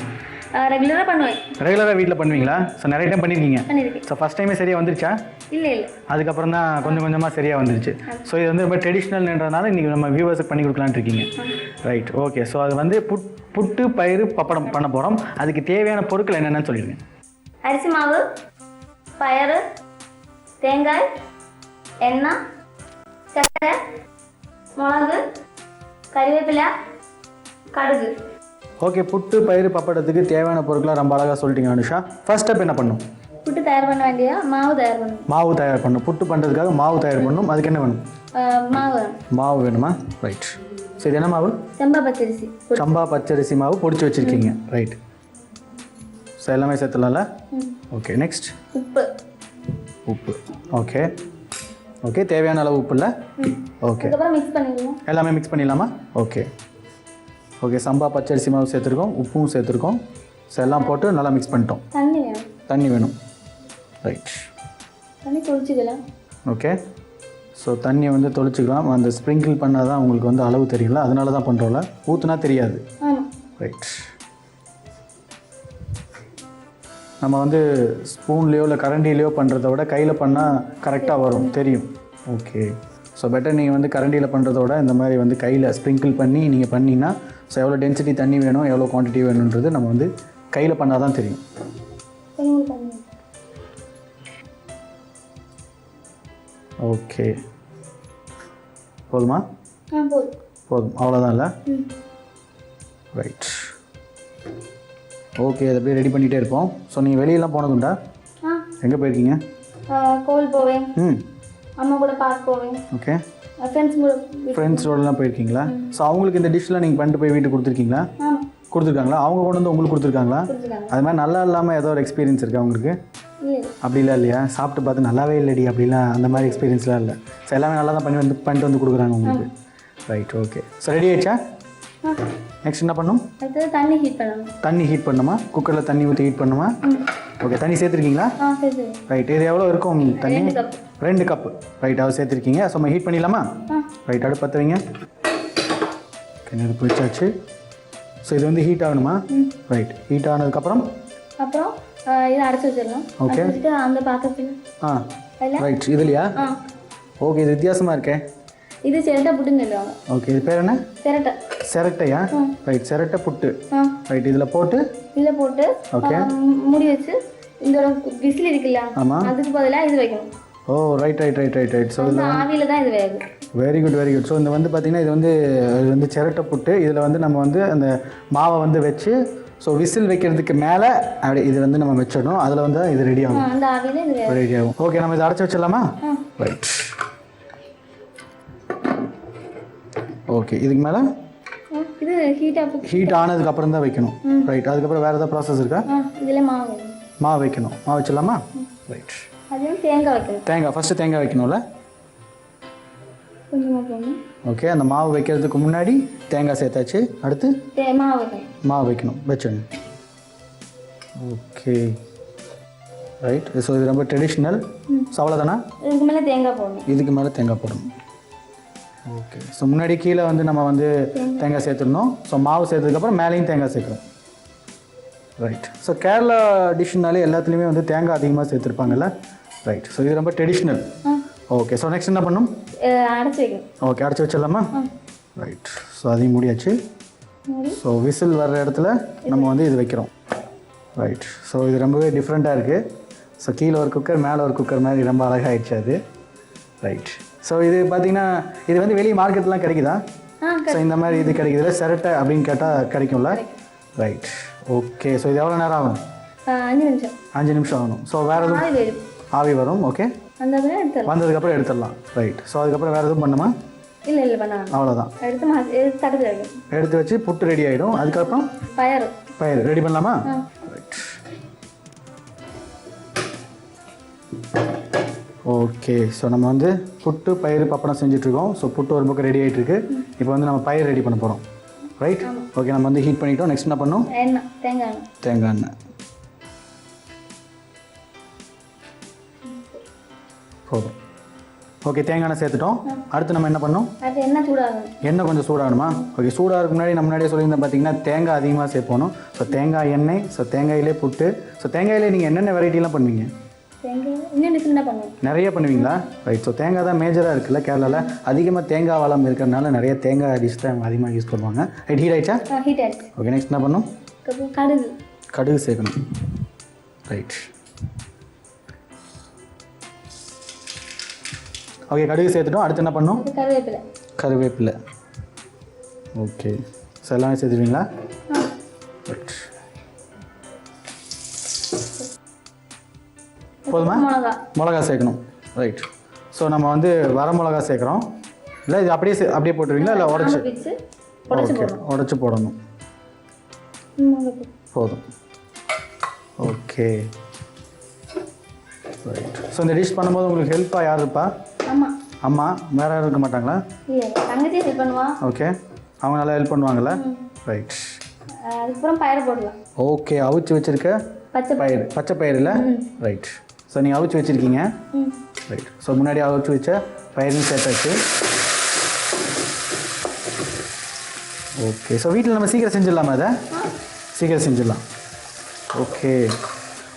ரெகுலராக பண்ணுவேன். ரெகுலராக வீட்டில் பண்ணுவீங்களா? ஸோ நிறைய டைம் பண்ணியிருக்கீங்க. பண்ணியிருக்கேன். ஸோ ஃபஸ்ட் டைமே சரியாக வந்துருச்சா? இல்லை இல்லை, அதுக்கப்புறம் தான் கொஞ்சம் கொஞ்சமாக சரியாக வந்துருச்சு. ஸோ இது வந்து ரொம்ப ட்ரெடிஷ்னல்ன்றதுனால இன்றைக்கி நம்ம வியூவர்ஸுக்கு பண்ணி கொடுக்கலான்னு இருக்கீங்க. Right, okay. ஸோ அது வந்து புட்டு பயிறு பப்படம் பண்ண போகிறோம். அதுக்கு தேவையான பொருட்கள் என்னென்னு சொல்லிடுங்க. அரிசி மாவு, பயறு, தேங்காய், எண்ணெய், சக்கரை, மிளகு, கறிவேப்பிலை, கடுகு. ஓகே, புட்டு பயிறு பப்படத்துக்கு தேவையான பொருட்களாக ரொம்ப அழகாக சொல்லிட்டீங்க அனுஷா. ஃபர்ஸ்ட் ஸ்டெப் என்ன பண்ணும்? புட்டு தயார் பண்ண வேண்டிய மாவு தயார் பண்ணணும். மாவு தயார் பண்ணணும். புட்டு பண்ணுறதுக்காக மாவு தயார் பண்ணணும். அதுக்கு என்ன வேணும்? மாவு. மாவு வேணுமா? ரைட். சரி, என்ன மாவு? சம்பா பச்சரிசி. சம்பா பச்சரிசி மாவு பொடிச்சு வச்சுருக்கீங்க. ரைட். ஸோ எல்லாமே சேர்த்துலாம்ல? ஓகே. நெக்ஸ்ட் உப்பு. உப்பு. ஓகே ஓகே, தேவையான அளவு உப்பு இல்லை? ஓகே. அதுக்கப்புறம் மிக்ஸ் பண்ணிடுவோம். எல்லாமே மிக்ஸ் பண்ணிடலாமா? Okay okay. சம்பா பச்சரிசி மாவு சேர்த்துருக்கோம், உப்பும் சேர்த்துருக்கோம். ஸோ எல்லாம் போட்டு நல்லா மிக்ஸ் பண்ணிட்டோம். தண்ணி வேணும். தண்ணி வேணும். ரைட். தண்ணி தொளிச்சிக்கலாம். ஓகே. ஸோ தண்ணியை வந்து தொளிச்சிக்கலாம். அந்த ஸ்ப்ரிங்கிள் பண்ணால் தான் உங்களுக்கு வந்து அளவு தெரியல, அதனால தான் பண்ணுறோம்ல. ஊற்றுனா தெரியாது. ஆமாம். ரைட். நம்ம வந்து ஸ்பூன்லேயோ இல்லை கரண்டிலேயோ பண்ணுறத விட கையில் பண்ணால் கரெக்டாக வரும், தெரியும். ஓகே. ஸோ பெட்டர் நீங்கள் வந்து கரண்டியில் பண்ணுறத விட இந்த மாதிரி வந்து கையில் ஸ்ப்ரிங்கிள் பண்ணி நீங்கள் பண்ணிங்கன்னா ஸோ எவ்வளோ டென்சிட்டி தண்ணி வேணும், எவ்வளோ குவான்டிட்டி வேணுன்றது நம்ம வந்து கையில் பண்ணால் தான் தெரியும். ஓகே, போதுமா? போதும், அவ்வளோதான் இல்லை? ரைட். ஓகே, அதை அப்படியே ரெடி பண்ணிகிட்டே இருப்போம். ஸோ நீங்கள் வெளியெல்லாம் போனதுண்டா? எங்கே போயிருக்கீங்க? கோவில் போவேன். அம்மா கூட பார்க் போவேன். ஓகே. ஃப்ரெண்ட்ஸோடலாம் போயிருக்கீங்களா? ஸோ அவங்களுக்கு இந்த டிஷ்லாம் நீங்கள் பண்ணிட்டு போய் வீட்டுக்கு கொடுத்துருக்கீங்களா? கொடுத்துருக்காங்களா? அவங்க கொண்டு வந்து உங்களுக்கு கொடுத்துருக்காங்களா? அது மாதிரி நல்லா இல்லாமல் ஏதோ ஒரு எக்ஸ்பீரியன்ஸ் இருக்கா உங்களுக்கு? அப்படிலாம் இல்லையா? சாப்பிட்டு பார்த்து நல்லாவே இல்லடி அப்படிலாம் அந்த மாதிரி எக்ஸ்பீரியன்ஸ்லாம் இல்லை. ஸோ எல்லாமே நல்லா தான் பண்ணிட்டு வந்து கொடுக்குறாங்க உங்களுக்கு. Right, okay. ஸோ ரெடி ஆயிடுச்சா? நெக்ஸ்ட் என்ன பண்ணும்? தண்ணி ஹீட் பண்ணணும். தண்ணி ஹீட் பண்ணுமா? குக்கரில் தண்ணி ஊற்றி ஹீட் பண்ணுமா? ஓகே. தண்ணி சேர்த்துருக்கீங்களா? ரைட். இது எவ்வளோ இருக்கும் தண்ணி? 2 கப்பு. ரைட், அதை சேர்த்துருக்கீங்க. ஸோ நம்ம ஹீட் பண்ணிடலாமா? ரைட், அடுப்பு பற்ற வைங்க. இது பிடிச்சாச்சு. ஸோ இது வந்து ஹீட் ஆகணுமா? ரைட். ஹீட் ஆனதுக்கப்புறம் அப்புறம் இதை அரைச்சி வச்சிடலாம். ஓகே. அந்த பாத்திரத்தில் ரைட். இதுலையா? ஓகே, இது வித்தியாசமாக இருக்கே. இது சிரட்டை புட்டுன்னு சொல்லுவாங்க. ஓகே, இது பேர் என்ன? சிரட்டை. சிரட்டையா? ரைட், சிரட்டை புட்டு. ரைட். இதில் போட்டு ஓகே மூடி வச்சு இந்த விசில் இருக்குல்ல, அதுக்கு பதிலாக இது வைக்கணும். Oh, right right right right right. So இதில் ஆவியில் தான் இது வேகும். Very good very good. So இந்த வந்து பார்த்திங்கன்னா இது வந்து சிரட்டை புட்டு. இதில் வந்து நம்ம வந்து அந்த மாவை வந்து வச்சு ஸோ விசில் வைக்கிறதுக்கு மேலே அப்படி இது வந்து நம்ம வச்சிடணும். அதில் வந்து இது ரெடி ஆகும். அந்த ஆவியில் இது ரெடி ஆகும். ஓகே, நம்ம இதை அடைச்சி வச்சிடலாமா? ரைட். ஓகே, இதுக்கு மேலே இது ஹீட் ஆனதுக்கு அப்புறம் தான் வைக்கணும். ரைட். அதுக்கப்புறம் வேறு ஏதாவது ப்ராசஸ் இருக்கா? இதில் மாவு வைக்கணும். மாவு வச்சிடலாமா? ரைட். அதுவும் தேங்காய் வைக்கணும். தேங்காய் ஃபஸ்ட்டு தேங்காய் வைக்கணும்ல? கொஞ்சமாக போடணும். ஓகே. அந்த மாவு வைக்கிறதுக்கு முன்னாடி தேங்காய் சேர்த்தாச்சு. அடுத்து மாவு வைக்கணும். வச்சுங்க. Okay, right. ஸோ இது ரொம்ப ட்ரெடிஷ்னல். ஸோ அவ்வளோதானா? இதுக்கு மேலே தேங்காய் போடணும். இதுக்கு மேலே தேங்காய் போடணும். ஓகே. ஸோ முன்னாடி கீழே வந்து நம்ம வந்து தேங்காய் சேர்த்துடணும். ஸோ மாவு சேர்த்ததுக்கப்புறம் மேலேயும் தேங்காய் சேர்க்கணும். ரைட். ஸோ கேரளா டிஷ்னாலே எல்லாத்துலேயுமே வந்து தேங்காய் அதிகமாக சேர்த்துருப்பாங்கல்ல. ரைட். ஸோ இது ரொம்ப ட்ரெடிஷ்னல். ஓகே. ஸோ நெக்ஸ்ட் என்ன பண்ணும்? அடைச்சி வைக்கணும். ஓகே, அடைச்சி வச்சிடலாமா? ரைட். ஸோ அதையும் மூடியாச்சு. ஸோ விசில் வர்ற இடத்துல நம்ம வந்து இது வைக்கிறோம். ரைட். ஸோ இது ரொம்பவே டிஃப்ரெண்ட்டாக இருக்குது. ஸோ கீழே ஒரு குக்கர் மேலே ஒரு குக்கர் மாதிரி ரொம்ப அழகாகிடுச்சு அது. ரைட். ஸோ இது பார்த்தீங்கன்னா இது வந்து வெளியே மார்க்கெட்லாம் கிடைக்குதா? ஸோ இந்த மாதிரி இது கிடைக்குதுல சிரட்டை அப்படின்னு கேட்டால் கிடைக்கும்ல. ரைட். ஓகே. ஸோ இது எவ்வளோ நேரம் ஆகும்? 5 நிமிஷம் ஆகணும். ஸோ வேறு எதுவும் ஆவி வரும். ஓகே. வந்ததுக்கப்புறம் எடுத்துடலாம். ரைட். ஸோ அதுக்கப்புறம் வேறு எதுவும் பண்ணுமா? இல்லை பண்ண அவ்வளோதான். எடுத்து வச்சு புட்டு ரெடி ஆகிடும். அதுக்கப்புறம் பயிர் ரெடி பண்ணலாமா? ரைட். ஓகே. ஸோ நம்ம வந்து புட்டு பயிர் பப்படம் செஞ்சுட்ருக்கோம். ஸோ புட்டு ஒரு பக்கம் ரெடி ஆகிட்டு இருக்கு. இப்போ வந்து நம்ம பயிர் ரெடி பண்ண போகிறோம். ரைட். ஓகே. நம்ம வந்து ஹீட் பண்ணிட்டோம். நெக்ஸ்ட் என்ன பண்ணோம்? தேங்காய் எண்ணெய் போதும். ஓகே. தேங்காய் எண்ணெய் சேர்த்துட்டோம். அடுத்து நம்ம என்ன பண்ணோம்? எண்ணெய் கொஞ்சம் சூடாகணுமா? ஓகே. சூடாகிறதுக்கு முன்னாடி நம்ம முன்னாடியே சொல்லியிருந்தேன் பார்த்தீங்கன்னா தேங்காய் அதிகமாக சேர்ப்போம். ஸோ தேங்காய் எண்ணெய். ஸோ தேங்காயிலே புட்டு. ஸோ தேங்காயிலே நீங்கள் என்னென்ன வெரைட்டிலாம் பண்ணுவீங்க? நிறைய பண்ணுவீங்களா? ரைட். ஸோ தேங்காய் தான் மேஜராக இருக்குல்ல கேரளாவில். அதிகமாக தேங்காய் வளம் இருக்கிறதுனால நிறைய தேங்காய் டிஷ் தான் அதிகமாக யூஸ் பண்ணுவாங்க. ரைட். ஹீட் ஆயிடுச்சா? ஓகே. நெக்ஸ்ட் என்ன பண்ணும்? கடுகு சேர்க்கணும். ரைட். ஓகே. கடுகு சேர்த்துட்டோம். அடுத்து என்ன பண்ணும்? கருவேப்பிலை. ஓகே. ஸோ எல்லாமே சேர்த்துருவீங்களா? ரைட். போதுமா? மிளகா சேர்க்கணும். ரைட். ஸோ நம்ம வந்து வர மிளகா சேர்க்குறோம். இல்லை இது அப்படியே போட்டுருவீங்களா இல்லை உடச்சி? ஓகே. உடச்சி போடணும். போதும். ஓகே. ரைட். ஸோ இந்த டிஷ் பண்ணும்போது உங்களுக்கு ஹெல்ப்பாக யார் இருப்பா? அம்மா. வேறு யாரும் இருக்க மாட்டாங்களா? ஓகே. அவங்க நல்லா ஹெல்ப் பண்ணுவாங்கள்ல. ரைட். ஓகே. அவிச்சு வச்சுருக்க பச்சை பயிர் இல்லை? ரைட். ஸோ நீங்கள் அவிச்சு வச்சுருக்கீங்க. ரைட். ஸோ முன்னாடி அவிச்சு வச்ச பயிரையும் சேர்த்தாச்சு. ஓகே. ஸோ வீட்டில் நம்ம சீக்கிரம் செஞ்சிடலாமா? அதை சீக்கிரம் செஞ்சிடலாம். ஓகே.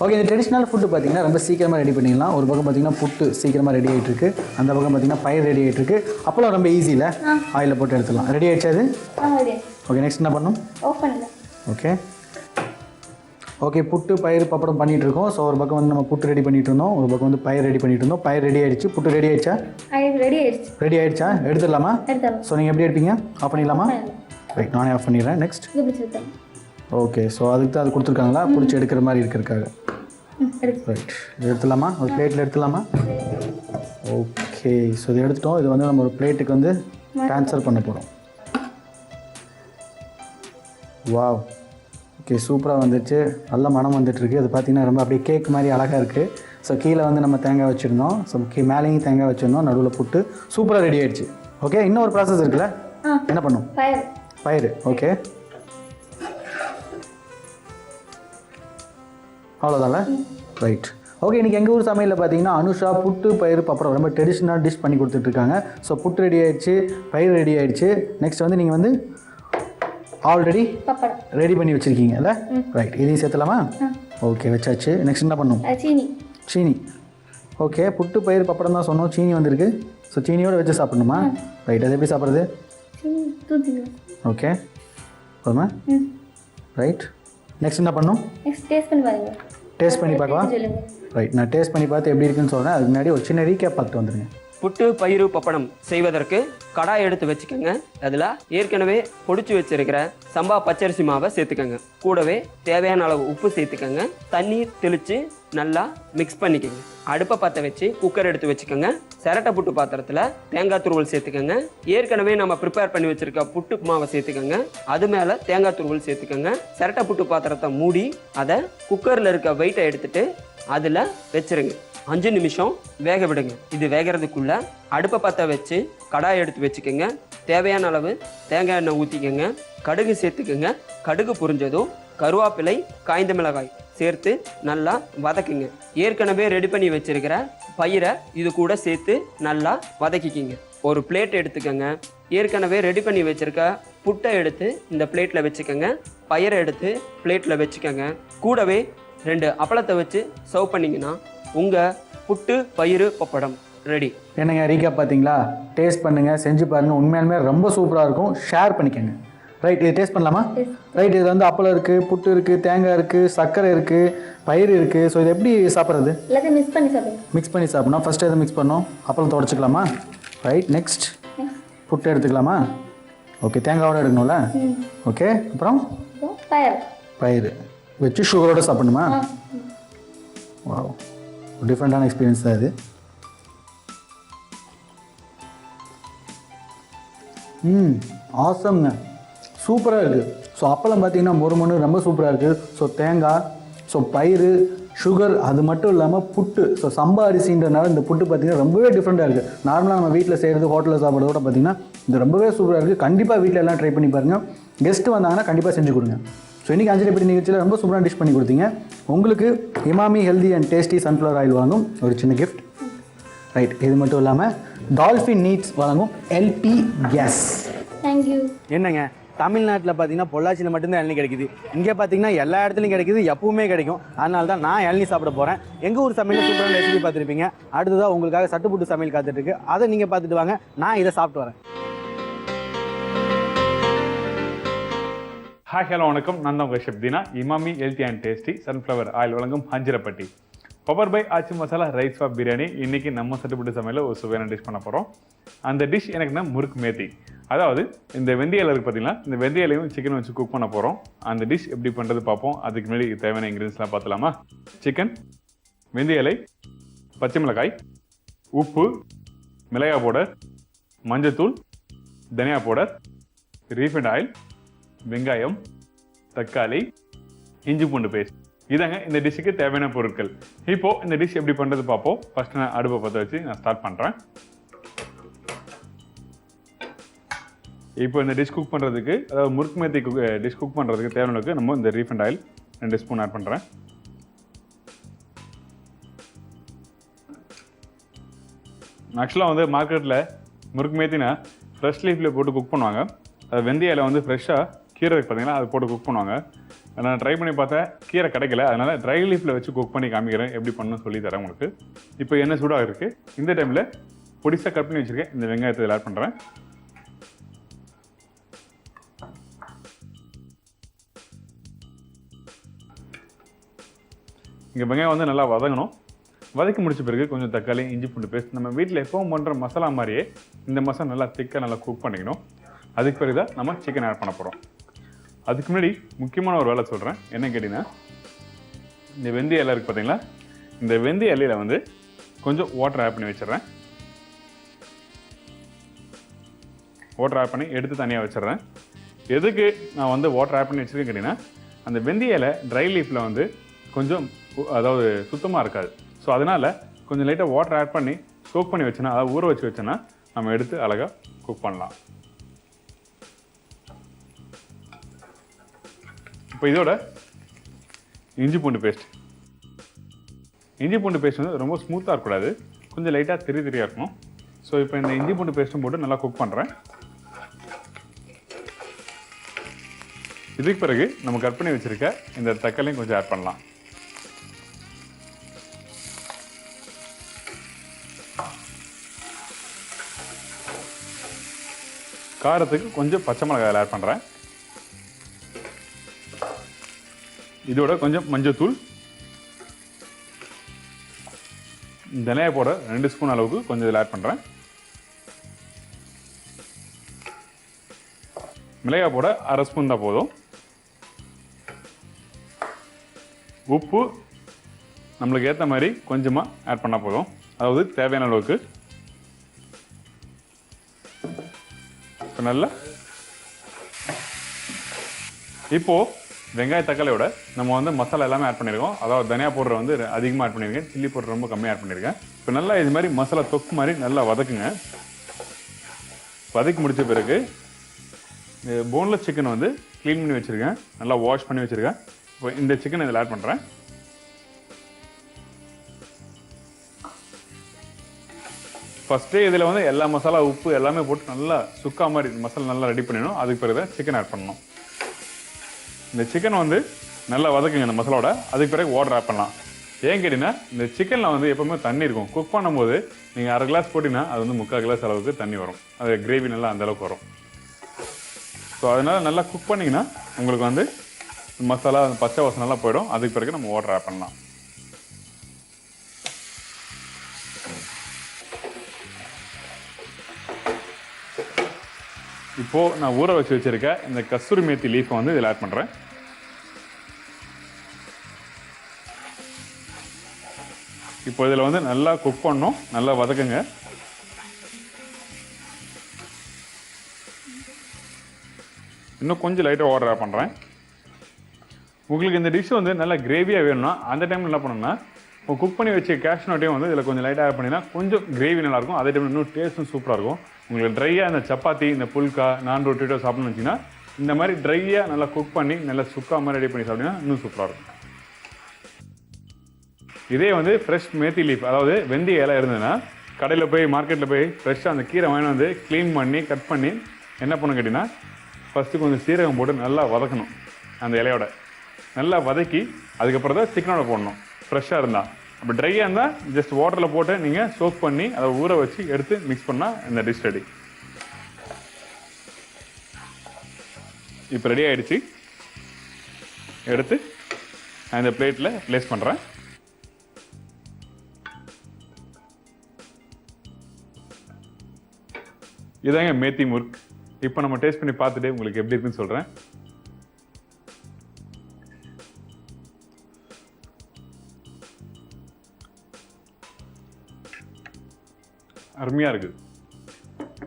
ஓகே. இந்த ட்ரெடிஷ்னல் ஃபுட்டு பார்த்தீங்கன்னா ரொம்ப சீக்கிரமாக ரெடி பண்ணிடலாம். ஒரு பக்கம் பார்த்தீங்கன்னா புட்டு சீக்கிரமாக ரெடி ஆகிட்டு இருக்கு. அந்த பக்கம் பார்த்தீங்கன்னா பயிர் ரெடி ஆகிட்டு இருக்கு. அப்போலாம் ரொம்ப ஈஸியில் ஆயிலில் போட்டு எடுத்துடலாம். ரெடி ஆகிடுச்சு அது? ஓகே. நெக்ஸ்ட் என்ன பண்ணணும்? ஓகே. ஓகே. புட்டு பயிர் பப்படம் பண்ணிகிட்டு இருக்கோம். ஸோ ஒரு பக்கம் வந்து நம்ம புட்டு ரெடி பண்ணிட்டு இருந்தோம். ஒரு பக்கம் வந்து பயிர் ரெடி பண்ணிட்டு இருந்தோம். பயிர் ரெடி ஆகிடுச்சு. புட்டு ரெடி ஆகிடுச்சா? ரெடி ஆகிடுச்சா? எடுத்துடலாமா? ஸோ நீங்கள் எப்படி எடுப்பீங்க? ஆஃப் பண்ணிடலாமா? ரைட். நானே ஆஃப் பண்ணிடுறேன். நெக்ஸ்ட். ஓகே. ஸோ அதுக்கு தான் அது கொடுத்துருக்காங்களா? பிடிச்சி எடுக்கிற மாதிரி இருக்கிறதுக்காக. ரைட். இது எடுத்துடலாமா? ஒரு பிளேட்டில் எடுத்துடலாமா? ஓகே. ஸோ இது எடுத்துட்டோம். இது வந்து நம்ம ஒரு பிளேட்டுக்கு வந்து ட்ரான்ஸ்ஃபர் பண்ண போகிறோம். வாவ். ஓகே. சூப்பராக வந்துடுச்சு. நல்ல மனம் வந்துட்டுருக்கு. அது பார்த்திங்கன்னா ரொம்ப அப்படியே கேக் மாதிரி அழகாக இருக்குது. ஸோ கீழே வந்து நம்ம தேங்காய் வச்சுருந்தோம். ஸோ மேலேயும் தேங்காய் வச்சுருந்தோம். நடுவில் புட்டு சூப்பராக ரெடி ஆகிடுச்சு. ஓகே. இன்னொரு ப்ராசஸ் இருக்குல்ல? என்ன பண்ணும்? பயிர். ஓகே. அவ்வளோதான்ல. ரைட். ஓகே. இன்றைக்கி எங்கள் ஊர் சமையலில் பார்த்தீங்கன்னா அனுஷா புட்டு பயிர் பப்படம் ரொம்ப ட்ரெடிஷ்னல் டிஷ் பண்ணி கொடுத்துட்ருக்காங்க. ஸோ புட்டு ரெடி ஆகிடுச்சு. பயிர் ரெடி ஆகிடுச்சு. நெக்ஸ்ட் வந்து நீங்கள் வந்து ஆல்ரெடி ரெடி பண்ணி வச்சுருக்கீங்கல்ல? ரைட். இதையும் சேர்த்துலாமா? ஓகே. வச்சாச்சு. நெக்ஸ்ட் என்ன பண்ணும்? சீனி. ஓகே. புட்டு பயிர் பப்படம் தான் சொன்னோம். சீனி வந்திருக்கு. ஸோ சீனியோடு வச்சு சாப்பிட்ணுமா? ரைட். அது எப்படி சாப்பிட்றது? ஓகே. போதுமா? ரைட். நெக்ஸ்ட் என்ன பண்ணும்? டேஸ்ட் பண்ணி பார்க்கலாம். ரைட். நான் டேஸ்ட் பண்ணி பார்த்து எப்படி இருக்குன்னு சொல்கிறேன். அதுக்கு முன்னாடி ஒரு சின்ன ரீகேப் பார்த்துட்டு வந்துடுங்க. புட்டு பயிறு பப்படம் செய்வதற்கு கடாய் எடுத்து வச்சுக்கோங்க. அதில் ஏற்கனவே பொடிச்சு வச்சிருக்கிற சம்பா பச்சரிசி மாவை சேர்த்துக்கோங்க. கூடவே தேவையான அளவு உப்பு சேர்த்துக்கோங்க. தண்ணீர் தெளித்து நல்லா மிக்ஸ் பண்ணிக்கோங்க. அடுப்பை பற்ற வச்சு குக்கர் எடுத்து வச்சுக்கோங்க. சிரட்டை புட்டு பாத்திரத்தில் தேங்காய் துருவல் சேர்த்துக்கோங்க. ஏற்கனவே நம்ம ப்ரிப்பேர் பண்ணி வச்சிருக்க புட்டு மாவை சேர்த்துக்கோங்க. அது மேலே தேங்காய் துருவல் சேர்த்துக்கோங்க. சிரட்டை புட்டு பாத்திரத்தை மூடி அதை குக்கரில் இருக்க வெயிட்டை எடுத்துட்டு அதில் வச்சிருங்க. 5 நிமிஷம் வேக விடுங்க. இது வேகிறதுக்குள்ள அடுப்பை பற்ற வச்சு கடாய் எடுத்து வச்சுக்கோங்க. தேவையான அளவு தேங்காய் எண்ணெய் ஊற்றிக்கோங்க. கடுகு சேர்த்துக்கோங்க. கடுகு பொரிஞ்சதும் கருவேப்பிலை காய்ந்த மிளகாய் சேர்த்து நல்லா வதக்குங்க. ஏற்கனவே ரெடி பண்ணி வச்சிருக்கிற பயிரை இது கூட சேர்த்து நல்லா வதக்கிக்கிங்க. ஒரு பிளேட் எடுத்துக்கோங்க. ஏற்கனவே ரெடி பண்ணி வச்சிருக்க புட்டை எடுத்து இந்த பிளேட்டில் வச்சுக்கோங்க, பயிரை எடுத்து பிளேட்டில் வச்சுக்கோங்க, கூடவே 2 அப்பளத்தை வச்சு சர்வ் பண்ணிங்கன்னா உங்கள் புட்டு பயிறு பப்படம் ரெடி. என்னங்க ரீகேப் பார்த்தீங்களா? டேஸ்ட் பண்ணுங்கள், செஞ்சு பாருங்கள், உண்மையாலுமே ரொம்ப சூப்பராக இருக்கும். ஷேர் பண்ணிக்கோங்க. ரைட், இது டேஸ்ட் பண்ணலாமா? ரைட், இது வந்து அப்பளம் இருக்குது, புட்டு இருக்குது, தேங்காய் இருக்குது, சர்க்கரை இருக்குது, பயிர் இருக்குது. ஸோ இது எப்படி சாப்பிட்றது? எல்லாத்தையும் மிக்ஸ் பண்ணி சாப்பிடுங்க. மிக்ஸ் பண்ணி சாப்பிடணும். ஃபஸ்ட்டு எதை மிக்ஸ் பண்ணோம்? அப்பளம் உடச்சிக்கலாமா? ரைட், நெக்ஸ்ட் புட்டு எடுத்துக்கலாமா? ஓகே, தேங்காயோட எடுக்கணும்ல? ஓகே, அப்புறம் பயிர் வச்சு சுகரோட சாப்பிடணுமா? வாவ், டிஃப்ரெண்ட்டான எக்ஸ்பீரியன்ஸ் தான் இது. ஆசம்ங்க, சூப்பராக இருக்குது. ஸோ அப்பளம் பார்த்தீங்கன்னா மொறுமொன்று ரொம்ப சூப்பராக இருக்குது. ஸோ தேங்காய், ஸோ பயிர், சுகர், அது மட்டும் இல்லாமல் புட்டு. ஸோ சம்பா அரிசின்றனால இந்த புட்டு பார்த்திங்கன்னா ரொம்பவே டிஃப்ரெண்ட்டாக இருக்குது. நார்மலாக நம்ம வீட்டில் செய்கிறது, ஹோட்டலில் சாப்பிட்றதோட பார்த்திங்கன்னா இது ரொம்பவே சூப்பராக இருக்குது. கண்டிப்பாக வீட்டில் எல்லாம் ட்ரை பண்ணி பாருங்கள். கெஸ்ட்டு வந்தாங்கன்னா கண்டிப்பாக செஞ்சு கொடுங்க. ஸோ இன்றைக்கி அஞ்சலி பெட்டி நிகழ்ச்சியில் ரொம்ப சூப்பராக டிஷ் பண்ணி கொடுத்தீங்க. உங்களுக்கு Emami healthy and tasty sunflower oil வாங்கும் ஒரு சின்ன கிஃப்ட். ரைட், இது மட்டும் இல்லாமல் டால்ஃபின் நீட்ஸ் வழங்கும் எல்பி கேஸ். தேங்க்யூ. என்னங்க, தமிழ்நாட்டில் பார்த்தீங்கன்னா பொள்ளாச்சியில் மட்டும்தான் இளநீ கிடைக்குது. இங்கே பார்த்தீங்கன்னா எல்லா இடத்துலையும் கிடைக்குது, எப்பவுமே கிடைக்கும். அதனால தான் நான் இளநீ சாப்பிட போகிறேன். எங்கள் ஊர் சமையல் சூப்பரான ரெசிபி பார்த்துருப்பீங்க. அடுத்ததாக உங்களுக்காக சட்டுப்புட்டு சமையல் காத்துட்ருக்கு. அதை நீங்கள் பார்த்துட்டு வாங்க, நான் இதை சாப்பிட்டு வரேன். ஹாய், ஹலோ, வணக்கம். நான் தான் உங்கள் chef Deena. Emami healthy and tasty sunflower oil வழங்கும் Anjaraipetti power by Aachi masala rice for biryani. இன்றைக்கி நம்ம சட்டுப்புட்டு சமையலில் ஒரு சுவையான டிஷ் பண்ண போகிறோம். அந்த டிஷ் எனக்குன்னா முறுக்கு மேத்தி. அதாவது இந்த வெந்தய இலை இருக்குது பார்த்தீங்களா, இந்த வெந்தய இலையும் சிக்கன் வச்சு குக் பண்ண போகிறோம். அந்த டிஷ் எப்படி பண்ணுறது பார்ப்போம். அதுக்கு முன்னாடி தேவையான இன்க்ரீடியன்ஸ்லாம் பார்த்துலாமா? சிக்கன், வெந்தய இலை, பச்சை மிளகாய், உப்பு, மிளகாய் பவுடர், மஞ்சத்தூள், தனியா பவுடர், ரீஃபைண்ட் ஆயில், வெங்காயம், தக்காளி, இஞ்சி பூண்டு பேஸ்ட். இதாங்க இந்த டிஷ்ஷுக்கு தேவையான பொருட்கள். இப்போ இந்த டிஷ் எப்படி பண்ணுறது பார்ப்போம். ஃபர்ஸ்ட் நான் அடுப்பை பற்ற வச்சு நான் ஸ்டார்ட் பண்ணுறேன். இப்போ இந்த டிஷ் குக் பண்ணுறதுக்கு, அதாவது முறுக்கு மேத்தி டிஷ் குக் பண்ணுறதுக்கு தேவையானதுக்கு நம்ம இந்த ரீஃபைண்ட் ஆயில் 2 ஸ்பூன் ஆட் பண்ணுறேன். ஆக்சுவலாக வந்து மார்க்கெட்டில் முறுக்கு மேத்தினா ஃப்ரெஷ் லீஃபில் போட்டு குக் பண்ணுவாங்க. அது வெந்தய இலை வந்து ஃப்ரெஷ்ஷாக கீரை பார்த்தீங்கன்னா அது போட்டு குக் பண்ணுவாங்க. நான் ட்ரை பண்ணி பார்த்தேன், கீரை கிடைக்கல. அதனால் ட்ரை லீஃபில் வச்சு குக் பண்ணி காமிக்கிறேன், எப்படி பண்ணணும்னு சொல்லி தரேன் உங்களுக்கு. இப்போ எண்ணெய் சூடாக இருக்குது. இந்த டைமில் பொடிசாக கட் பண்ணி வச்சுருக்கேன் இந்த வெங்காயத்தை இதில் ஆட் பண்ணுறேன். இங்கே வெங்காயம் வந்து நல்லா வதங்கணும். வதக்கி முடிச்ச பிறகு கொஞ்சம் தக்காளி, இஞ்சி பூண்டு பேஸ்ட், நம்ம வீட்டில் எப்பவும் பண்ணுற மசாலா மாதிரியே இந்த மசாலா நல்லா திக்காக நல்லா குக் பண்ணிக்கணும். அதுக்கு பிறகு தான் நம்ம சிக்கன் ஆட் பண்ண போகிறோம். அதுக்கு முன்னாடி முக்கியமான ஒரு வேலை சொல்கிறேன். என்ன கேட்டிங்கன்னா, இந்த வெந்தய இலை இருக்குது பார்த்தீங்களா, இந்த வெந்தய இலையில் வந்து கொஞ்சம் வாட்டர் ஆட் பண்ணி வச்சிடுறேன். வாட்டர் ஆட் பண்ணி எடுத்து தனியாக வச்சிடுறேன். எதுக்கு நான் வந்து வாட்டர் ஆட் பண்ணி வச்சுருக்கேன் கேட்டிங்கன்னா, அந்த வெந்தய இலை ட்ரை லீஃபில் வந்து கொஞ்சம் அதாவது சுத்தமாக இருக்காது. ஸோ அதனால் கொஞ்சம் லைட்டாக வாட்டர் ஆட் பண்ணி சோக் பண்ணி வச்சோன்னா, அதாவது ஊற வச்சு வச்சோன்னா நம்ம எடுத்து அழகாக குக் பண்ணலாம். இப்போ இதோட இஞ்சி பூண்டு பேஸ்ட். இஞ்சி பூண்டு பேஸ்ட் வந்து ரொம்ப ஸ்மூத்தாக இருக்கக்கூடாது, கொஞ்சம் லைட்டாக திரியாக இருக்கணும். ஸோ இப்போ இந்த இஞ்சி பூண்டு பேஸ்ட்டும் போட்டு நல்லா குக் பண்ணுறேன். இதுக்கு பிறகு நம்ம கட் பண்ணி வச்சுருக்க இந்த தக்காளியும் கொஞ்சம் ஆட் பண்ணலாம். காரத்துக்கு கொஞ்சம் பச்சை மிளகாய் ஆட் பண்ணுறேன். இதோட கொஞ்சம் மஞ்சத்தூள், தனியா பவுடர் 2 ஸ்பூன் அளவுக்கு கொஞ்சம் இதில் ஆட் பண்ணுறேன். மிளகாய் பவுடர் 1/2 ஸ்பூன் தான் போதும். உப்பு நம்மளுக்கு ஏற்ற மாதிரி கொஞ்சமாக ஆட் பண்ணால் போதும், அதாவது தேவையான அளவுக்கு. இப்போ நல்லா இப்போது வெங்காய தக்காளியோட நம்ம வந்து மசாலா எல்லாமே ஆட் பண்ணியிருக்கோம். அதாவது தனியா பவுடர் வந்து அதிகமாக ஆட் பண்ணியிருக்கேன், சில்லி பவுடர் ரொம்ப கம்மியாக ஆட் பண்ணியிருக்கேன். இப்போ நல்லா இது மாதிரி மசாலா தொக்கு மாதிரி நல்லா வதக்குங்க. வதக்கி முடித்த பிறகு போன்லெஸ் சிக்கன் வந்து க்ளீன் பண்ணி வச்சுருக்கேன், நல்லா வாஷ் பண்ணி வச்சுருக்கேன். இப்போ இந்த சிக்கன் இதில் ஆட் பண்ணுறேன். ஃபஸ்ட்டே இதில் வந்து எல்லா மசாலா உப்பு எல்லாமே போட்டு நல்லா சுக்கா மாதிரி மசாலா நல்லா ரெடி பண்ணிடணும். அதுக்கு பிறகு தான் சிக்கன் ஆட் பண்ணணும். இந்த சிக்கன் வந்து நல்லா வதக்குங்க இந்த மசாலாவோட. அதுக்கு பிறகு வாட்டர் ஆட் பண்ணலாம். ஏன் கேட்டிங்கன்னா இந்த சிக்கனில் வந்து எப்போவுமே தண்ணி இருக்கும். குக் பண்ணும்போது நீங்கள் 1/2 கிளாஸ் போட்டிங்கன்னா அது வந்து 3/4 கிளாஸ் அளவுக்கு தண்ணி வரும். அது கிரேவி நல்லா அந்தளவுக்கு வரும். ஸோ அதனால் நல்லா குக் பண்ணிங்கன்னா உங்களுக்கு வந்து மசாலா பச்சை வாசனை நல்லா போயிடும். அதுக்கு பிறகு நம்ம வாட்டர் ஆட் பண்ணலாம். இப்போது நான் ஊற வச்சு வச்சுருக்க இந்த கஸ்தூரி மேத்தி லீஃபை வந்து இதில் ஆட் பண்ணுறேன். இப்போ இதில் வந்து நல்லா குக் பண்ணணும். நல்லா வதக்குங்க. இன்னும் கொஞ்சம் லைட்டாக வாட்டர் ஆட் பண்ணுறேன். உங்களுக்கு இந்த டிஷ் வந்து நல்லா கிரேவியாக வேணும்னா அந்த டைமில் என்ன பண்ணணும்னா குக் பண்ணி வச்சு கேஷ்நட்டையும் வந்து இதில் கொஞ்சம் லைட்டாக ஆட் பண்ணிங்கன்னா கொஞ்சம் கிரேவி நல்லாயிருக்கும். அதே டைம் இன்னும் டேஸ்ட்டும் சூப்பராக இருக்கும். உங்களுக்கு ட்ரையாக இந்த சப்பாத்தி இந்த புல்கா நான் ரொட்டிட்டோ சாப்பிட்ணுன்னு வச்சிங்கன்னா இந்த மாதிரி ட்ரையாக நல்லா குக் பண்ணி நல்லா சுக்கா மாதிரி ரெடி பண்ணி சாப்பிட்டீங்கன்னா இன்னும் சூப்பராக இருக்கும். இதே வந்து ஃப்ரெஷ் மேத்தி லீஃப் அதாவது வெந்தய இலை இருந்ததுன்னா கடையில் போய் மார்க்கெட்டில் போய் ஃப்ரெஷ்ஷாக அந்த கீரை வாங்கி வந்து க்ளீன் பண்ணி கட் பண்ணி என்ன பண்ண கேட்டிங்கன்னா ஃபஸ்ட்டு கொஞ்சம் சீரகம் போட்டு நல்லா வதக்கணும். அந்த இலையோட நல்லா வதக்கி அதுக்கப்புறம் தான் சிக்கனோட போடணும். ஃப்ரெஷ்ஷாக இருந்தால். அப்போ ட்ரையாக இருந்தால் ஜஸ்ட் வாட்டரில் போட்டு நீங்கள் சோக் பண்ணி அதை ஊற வச்சு எடுத்து மிக்ஸ் பண்ணால் இந்த டிஷ் ரெடி. இப்போ ரெடி ஆகிடுச்சு. எடுத்து நான் இந்த பிளேட்டில் ப்ளேஸ் பண்ணுறேன். இதாங்க மேத்தி முர்க். இப்போ நம்ம டேஸ்ட் பண்ணி பார்த்துட்டு உங்களுக்கு எப்படி இருக்குன்னு சொல்கிறேன். அருமையாக இருக்குது.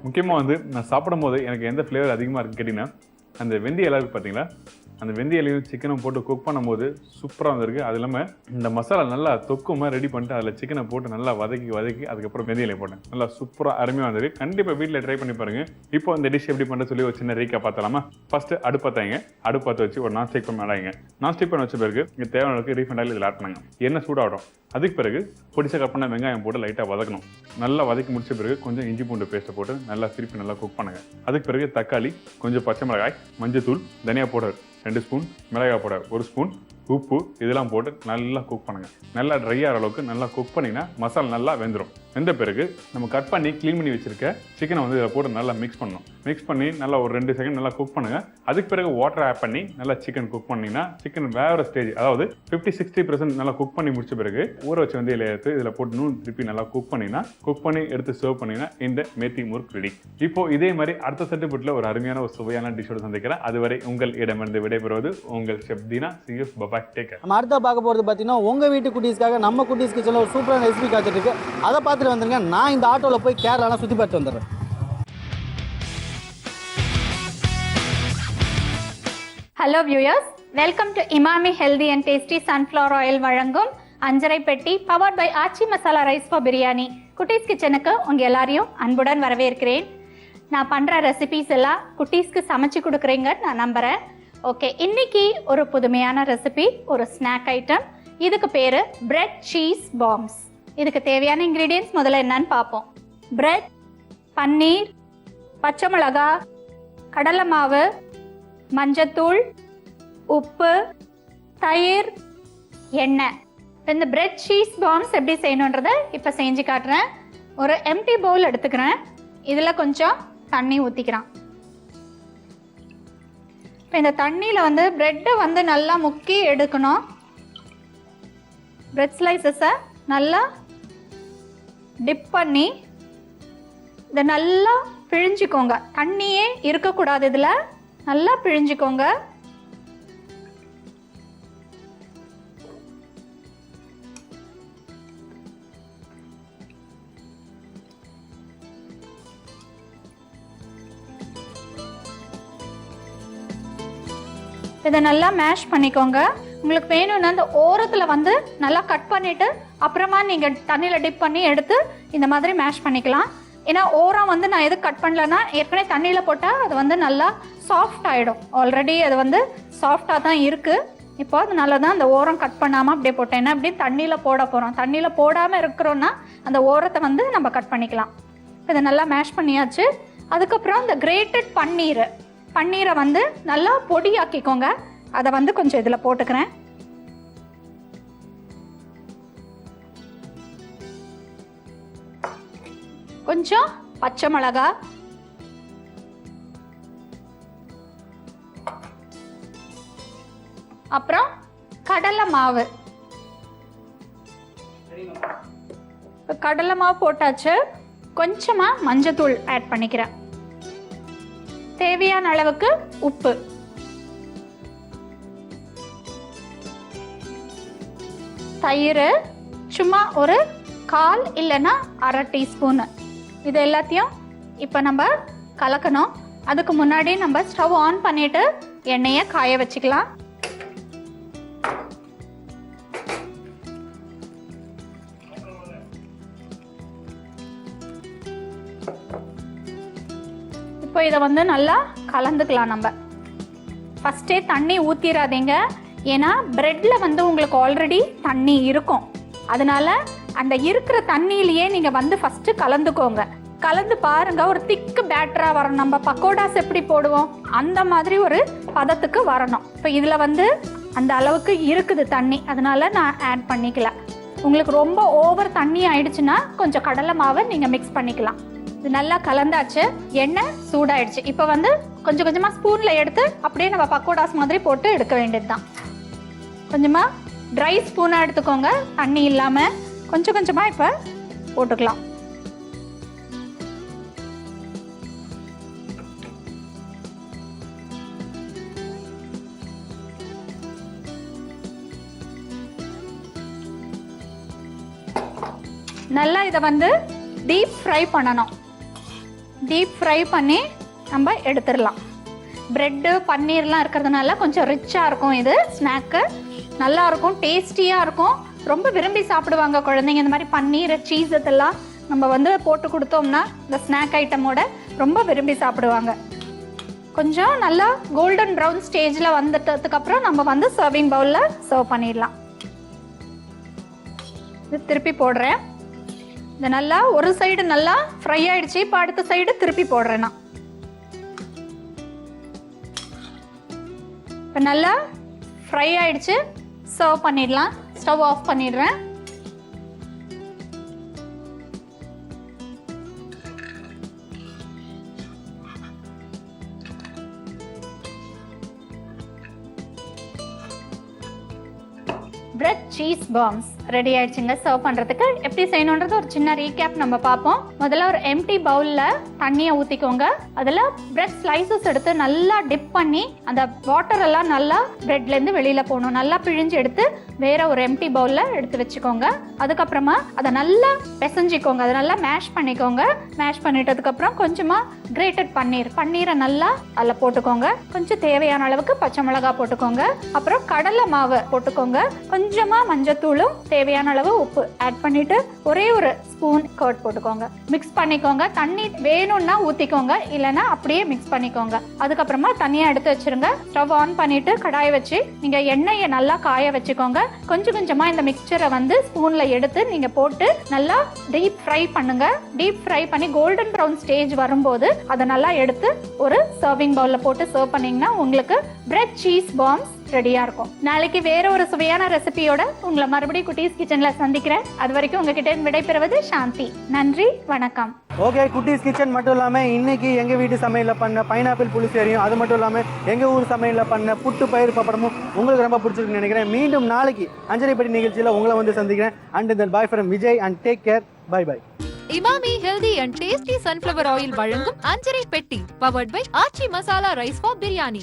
முக்கியமாக வந்து நான் சாப்பிடும் போது எனக்கு எந்த ஃப்ளேவர் அதிகமாக இருக்குன்னு கேட்டிங்கன்னா அந்த வெந்தய இலை பார்த்தீங்களா, அந்த வெந்தய இலையும் சிக்கனும் போட்டு குக் பண்ணும்போது சூப்பராக வந்திருக்கு. அது இல்லாமல் இந்த மசாலா நல்லா தொக்குமா ரெடி பண்ணிட்டு அதில் சிக்கனை போட்டு நல்லா வதக்கி அதுக்கப்புறம் வெந்தய இலை போட்டேன். நல்லா சூப்பராக அருமையாக வந்திருக்கு. கண்டிப்பாக வீட்டில் ட்ரை பண்ணி பாருங்கள். இப்போ இந்த டிஷ் எப்படி பண்ணுறது சொல்லி ஒரு சின்ன ரீக்கா பார்த்தலாமா. ஃபஸ்ட்டு அடுப்பத்தாங்க. அடுப்பத்தை வச்சு ஒரு நான்ஸ்டிக் பேன் ஆடாங்க. நான்ஸ்டிக் பேன் வச்ச பிறகு இங்கே தேவையான அளவுக்கு ரீஃபண்ட் ஆயில் இதில் ஆட் பண்ணுங்க. எண்ணெய் சூடாகும். அதுக்கு பிறகு பொடிச்ச கட் பண்ண வெங்காயம் போட்டு லைட்டாக வதக்கணும். நல்லா வதக்கி முடிச்ச பிறகு கொஞ்சம் இஞ்சி பூண்டு பேஸ்ட்டை போட்டு நல்லா திருப்பி நல்லா குக் பண்ணுங்கள். அதுக்கு பிறகு தக்காளி, கொஞ்சம் பச்சை மிளகாய், மஞ்சத்தூள், தனியா பவுடர் 2 ஸ்பூன், மிளகாய் பவுடர் 1 ஸ்பூன், உப்பு இதெல்லாம் போட்டு நல்லா குக் பண்ணுங்கள். நல்லா ட்ரை ஆகிற அளவுக்கு நல்லா குக் பண்ணிங்கன்னா மசாலா நல்லா வெந்துடும். வெந்த பிறகு நம்ம கட் பண்ணி க்ளீன் பண்ணி வச்சுருக்க சிக்கனை வந்து இதில் போட்டு நல்லா மிக்ஸ் பண்ணணும். மிக்ஸ் பண்ணி நல்லா ஒரு 2 செகண்ட் நல்லா குக் பண்ணுங்கள். அதுக்கு பிறகு வாட்டர் ஆட் பண்ணி நல்லா சிக்கன் குக் பண்ணிங்கன்னா சிக்கன் வேறு ஸ்டேஜ் அதாவது 50-60% நல்லா குக் பண்ணி முடிச்ச பிறகு ஊற வச்சு வந்து இதில் எடுத்து இதில் போட்டு இன்னும் திருப்பி நல்லா குக் பண்ணிங்கன்னா குக் பண்ணி எடுத்து சர்வ் பண்ணிங்கன்னா இந்த மேத்தி முர்க் ரெடி. இப்போ இதே மாதிரி அடுத்த செட்டுப்பட்டில் ஒரு அருமையான ஒரு சுவையான டிஷ்ஷோடு சந்திக்கிறேன். அதுவரை உங்கள் இடமிருந்து விடைபெறுவது உங்கள் chef Deena. See you. Bye-bye. Take care. நம்ம அடுத்த பார்க்க போகிறது பார்த்தீங்கன்னா உங்கள் வீட்டு குட்டீஸ்க்காக நம்ம குட்டீஸ் கிச்சனில் ஒரு சூப்பரான ரெசிபி காத்துட்டு இருக்கு. அதை பார்த்துட்டு வந்துருங்க. நான் இந்த ஆட்டோவில் போய் கேரளாலாம் சுற்றி பார்த்து வந்துடுறேன். Hello viewers, welcome to Emami healthy and tasty sunflower oil வழங்கும் Anjarai Petti powered by Aachi masala rice for biryani. குட்டீஸ் கிச்சனுக்கு உங்கள் எல்லாரையும் அன்புடன் வரவேற்கிறேன். நான் பண்ணுற ரெசிபிஸ் எல்லாம் குட்டீஸ்க்கு சமைச்சு கொடுக்குறீங்கன்னு நான் நம்புகிறேன். ஓகே, இன்னைக்கு ஒரு புதுமையான ரெசிபி, ஒரு ஸ்நாக் ஐட்டம். இதுக்கு பேர் பிரெட் சீஸ் பாம்ஸ். இதுக்கு தேவையான இன்க்ரீடியன்ட்ஸ் முதல்ல என்னன்னு பார்ப்போம். பிரெட், பன்னீர், பச்சை மிளகா, கடலை மாவு, மஞ்சத்தூள், உப்பு, தயிர், எண்ணெய். இந்த பிரெட் சீஸ் பாம்ஸ் எப்படி செய்யணுன்றதை இப்போ செஞ்சு காட்டுறேன். ஒரு எம்டி பவுல் எடுத்துக்கிறேன். இதில் கொஞ்சம் தண்ணி ஊற்றிக்கிறேன். இப்போ இந்த தண்ணியில் வந்து ப்ரெட்டை வந்து நல்லா முக்கி எடுக்கணும். பிரெட் ஸ்லைசஸை நல்லா டிப் பண்ணி இதை நல்லா பிழிஞ்சிக்கோங்க. தண்ணியே இருக்கக்கூடாது, இதில் நல்லா பிழிஞ்சிக்கோங்க. இதை நல்லா மேஷ் பண்ணிக்கோங்க. உங்களுக்கு வேணும்னா இந்த ஓரத்தில் வந்து நல்லா கட் பண்ணிவிட்டு அப்புறமா நீங்கள் தண்ணியில் டிப் பண்ணி எடுத்து இந்த மாதிரி மேஷ் பண்ணிக்கலாம். ஏன்னா ஓரம் வந்து நான் எதுக்கு கட் பண்ணலன்னா ஏற்கனவே தண்ணியில் போட்டால் அது வந்து நல்லா சாஃப்ட் ஆகிடும். ஆல்ரெடி அது வந்து சாஃப்டாக தான் இருக்குது. இப்போ அதனால தான் அந்த ஓரம் கட் பண்ணாமல் அப்படியே போட்டேன். ஏன்னா அப்படியே தண்ணியில் போட போகிறோம். தண்ணியில் போடாமல் இருக்கிறோன்னா அந்த ஓரத்தை வந்து நம்ம கட் பண்ணிக்கலாம். இதை நல்லா மேஷ் பண்ணியாச்சு. அதுக்கப்புறம் இந்த கிரேட்டட் பன்னீரை வந்து நல்லா பொடியாக்கிக்கோங்க. அதை வந்து கொஞ்சம் இதில் போட்டுக்கிறேன். கொஞ்சம் பச்சை மிளகா, அப்புறம் கடலை மாவு. கடலை மாவு போட்டாச்சு. கொஞ்சமா மஞ்சத்தூள் ஆட் பண்ணிக்கிறேன். தேவையான அளவுக்கு உப்பு, தயிர் சும்மா ஒரு 1/4 இல்லைன்னா 1/2 டீஸ்பூன். இது எல்லாத்தையும் இப்போ நம்ம கலக்கணும். அதுக்கு முன்னாடி நம்ம ஸ்டவ் ஆன் பண்ணிட்டு எண்ணெயை காய வச்சுக்கலாம். இப்போ இதை வந்து நல்லா கலந்துக்கலாம். நம்ம ஃபஸ்ட்டே தண்ணி ஊற்றிடாதீங்க, ஏன்னா பிரெட்டில் வந்து உங்களுக்கு ஆல்ரெடி தண்ணி இருக்கும். அதனால அந்த இருக்கிற தண்ணியிலேயே நீங்கள் வந்து ஃபஸ்ட்டு கலந்துக்கோங்க. கலந்து பாருங்க, ஒரு திக்கு பேட்டராக வரணும். நம்ம பக்கோடாஸ் எப்படி போடுவோம் அந்த மாதிரி ஒரு பதத்துக்கு வரணும். இப்போ இதில் வந்து அந்த அளவுக்கு இருக்குது தண்ணி, அதனால நான் ஆட் பண்ணிக்கல. உங்களுக்கு ரொம்ப ஓவர் தண்ணி ஆயிடுச்சுன்னா கொஞ்சம் கடலை மாவை நீங்கள் மிக்ஸ் பண்ணிக்கலாம். இது நல்லா கலந்தாச்சு. எண்ணெய் சூடாயிடுச்சு. இப்போ வந்து கொஞ்சம் கொஞ்சமாக ஸ்பூனில் எடுத்து அப்படியே நம்ம பக்கோடாஸ் மாதிரி போட்டு எடுக்க வேண்டியது தான். கொஞ்சமாக ட்ரை ஸ்பூனாக எடுத்துக்கோங்க, தண்ணி இல்லாமல். கொஞ்சம் கொஞ்சமாக இப்போ போட்டுக்கலாம். நல்லா இதை வந்து டீப் ஃப்ரை பண்ணணும். டீப் ஃப்ரை பண்ணி நம்ம எடுத்துடலாம். ப்ரெட்டு பன்னீர்லாம் இருக்கிறதுனால கொஞ்சம் ரிச்சாக இருக்கும். இது ஸ்நாக்கு நல்லா இருக்கும், டேஸ்டியாக இருக்கும். ரொம்ப விரும்பி சாப்பிடுவாங்க குழந்தைங்க. இந்த மாதிரி பன்னீர், சீஸ் இதெல்லாம் நம்ம வந்து போட்டு கொடுத்தோம்னா இந்த ஸ்நாக் ஐட்டமோட ரொம்ப விரும்பி சாப்பிடுவாங்க. கொஞ்சம் நல்லா கோல்டன் ப்ரௌன் ஸ்டேஜில் வந்துட்டதுக்கப்புறம் நம்ம வந்து சர்விங் பவுலில் சர்வ் பண்ணிடலாம். இது திருப்பி போடுறேன். இது நல்லா ஒரு சைடு நல்லா ஃப்ரை ஆயிடுச்சு. இப்போ அடுத்த சைடு திருப்பி போடுறேன் நான். இப்போ நல்லா ஃப்ரை ஆயிடுச்சு. சர்வ் பண்ணிடலாம். ஸ்டவ் ஆஃப் பண்ணிடுறேன். பிரெட் சீஸ் பாம்ஸ் ரெடி ஆயிடுச்சுங்க. சர்வ் பண்ணுறதுக்கு எப்படி செய்யணுன்றது ஒரு சின்ன ரீகேப் நம்ம பார்ப்போம். முதல்ல ஒரு எம்டி பவுலில் தண்ணியை ஊற்றிக்கோங்க. அதில் பிரெட் ஸ்லைசஸ் எடுத்து நல்லா டிப் பண்ணி அந்த வாட்டர் எல்லாம் நல்லா பிரெட்லேருந்து வெளியில் போகணும். நல்லா பிழிஞ்சு எடுத்து வேற ஒரு எம்டி பவுலில் எடுத்து வச்சுக்கோங்க. அதுக்கப்புறமா அதை நல்லா பிசைஞ்சிக்கோங்க. அதை நல்லா மேஷ் பண்ணிக்கோங்க. மேஷ் பண்ணிட்டதுக்கப்புறம் கொஞ்சமாக கிரேட்டட் பன்னீரை நல்லா அதில் போட்டுக்கோங்க. கொஞ்சம் தேவையான அளவுக்கு பச்சை மிளகாய் போட்டுக்கோங்க. அப்புறம் கடலை மாவு போட்டுக்கோங்க. கொஞ்சமாக மஞ்சத்தூளும் தேவையான அளவு உப்பு ஆட் பண்ணிட்டு ஒரே ஒரு ஸ்பூன் கர்ட் போட்டுக்கோங்க. மிக்ஸ் பண்ணிக்கோங்க. தண்ணி வேணும்னா ஊற்றிக்கோங்க, இல்லைன்னா அப்படியே மிக்ஸ் பண்ணிக்கோங்க. அதுக்கப்புறமா தண்ணியை எடுத்து வச்சிருங்க. ஸ்டவ் ஆன் பண்ணிட்டு கடாயை வச்சு நீங்கள் எண்ணெயை நல்லா காய வச்சுக்கோங்க. கொஞ்சம் கொஞ்சமாக இந்த மிக்சரை வந்து ஸ்பூனில் எடுத்து நீங்கள் போட்டு நல்லா டீப் ஃப்ரை பண்ணுங்க. டீப் ஃப்ரை பண்ணி கோல்டன் ப்ரௌன் ஸ்டேஜ் வரும்போது அதை நல்லா எடுத்து ஒரு சர்விங் பவுலில் போட்டு சர்வ் பண்ணிங்கன்னா உங்களுக்கு பிரெட் சீஸ் பாம்ஸ் ரெடியாக இருக்கும். நாளைக்கு வேற ஒரு சுவையான ரெசிபியோட உங்களை மறுபடியும் குட்டீஸ் கிச்சனில் சந்திக்கிறேன். அது வரைக்கும் உங்ககிட்ட விடைபெறுவது சாந்தி. நன்றி, வணக்கம். ஓகே, குட்டீஸ் கிச்சன் மட்டும் இல்லாமல் இன்னைக்கு எங்கள் வீட்டு சமையலில் பண்ண பைனாப்பிள் புளிசேரியும், அது மட்டும் இல்லாமல் எங்கள் ஊர் சமையலில் பண்ண புட்டு பயிர் பப்படமும் உங்களுக்கு ரொம்ப பிடிச்சிருக்குன்னு நினைக்கிறேன். மீண்டும் நாளைக்கு அஞ்சரைப்படி நிகழ்ச்சியில் உங்களை வந்து சந்திக்கிறேன். And then bye from Vijay and take care. Bye bye. Emami healthy and tasty sunflower oil வழங்கும் Anjarai Petti powered by Aachi masala rice for biryani.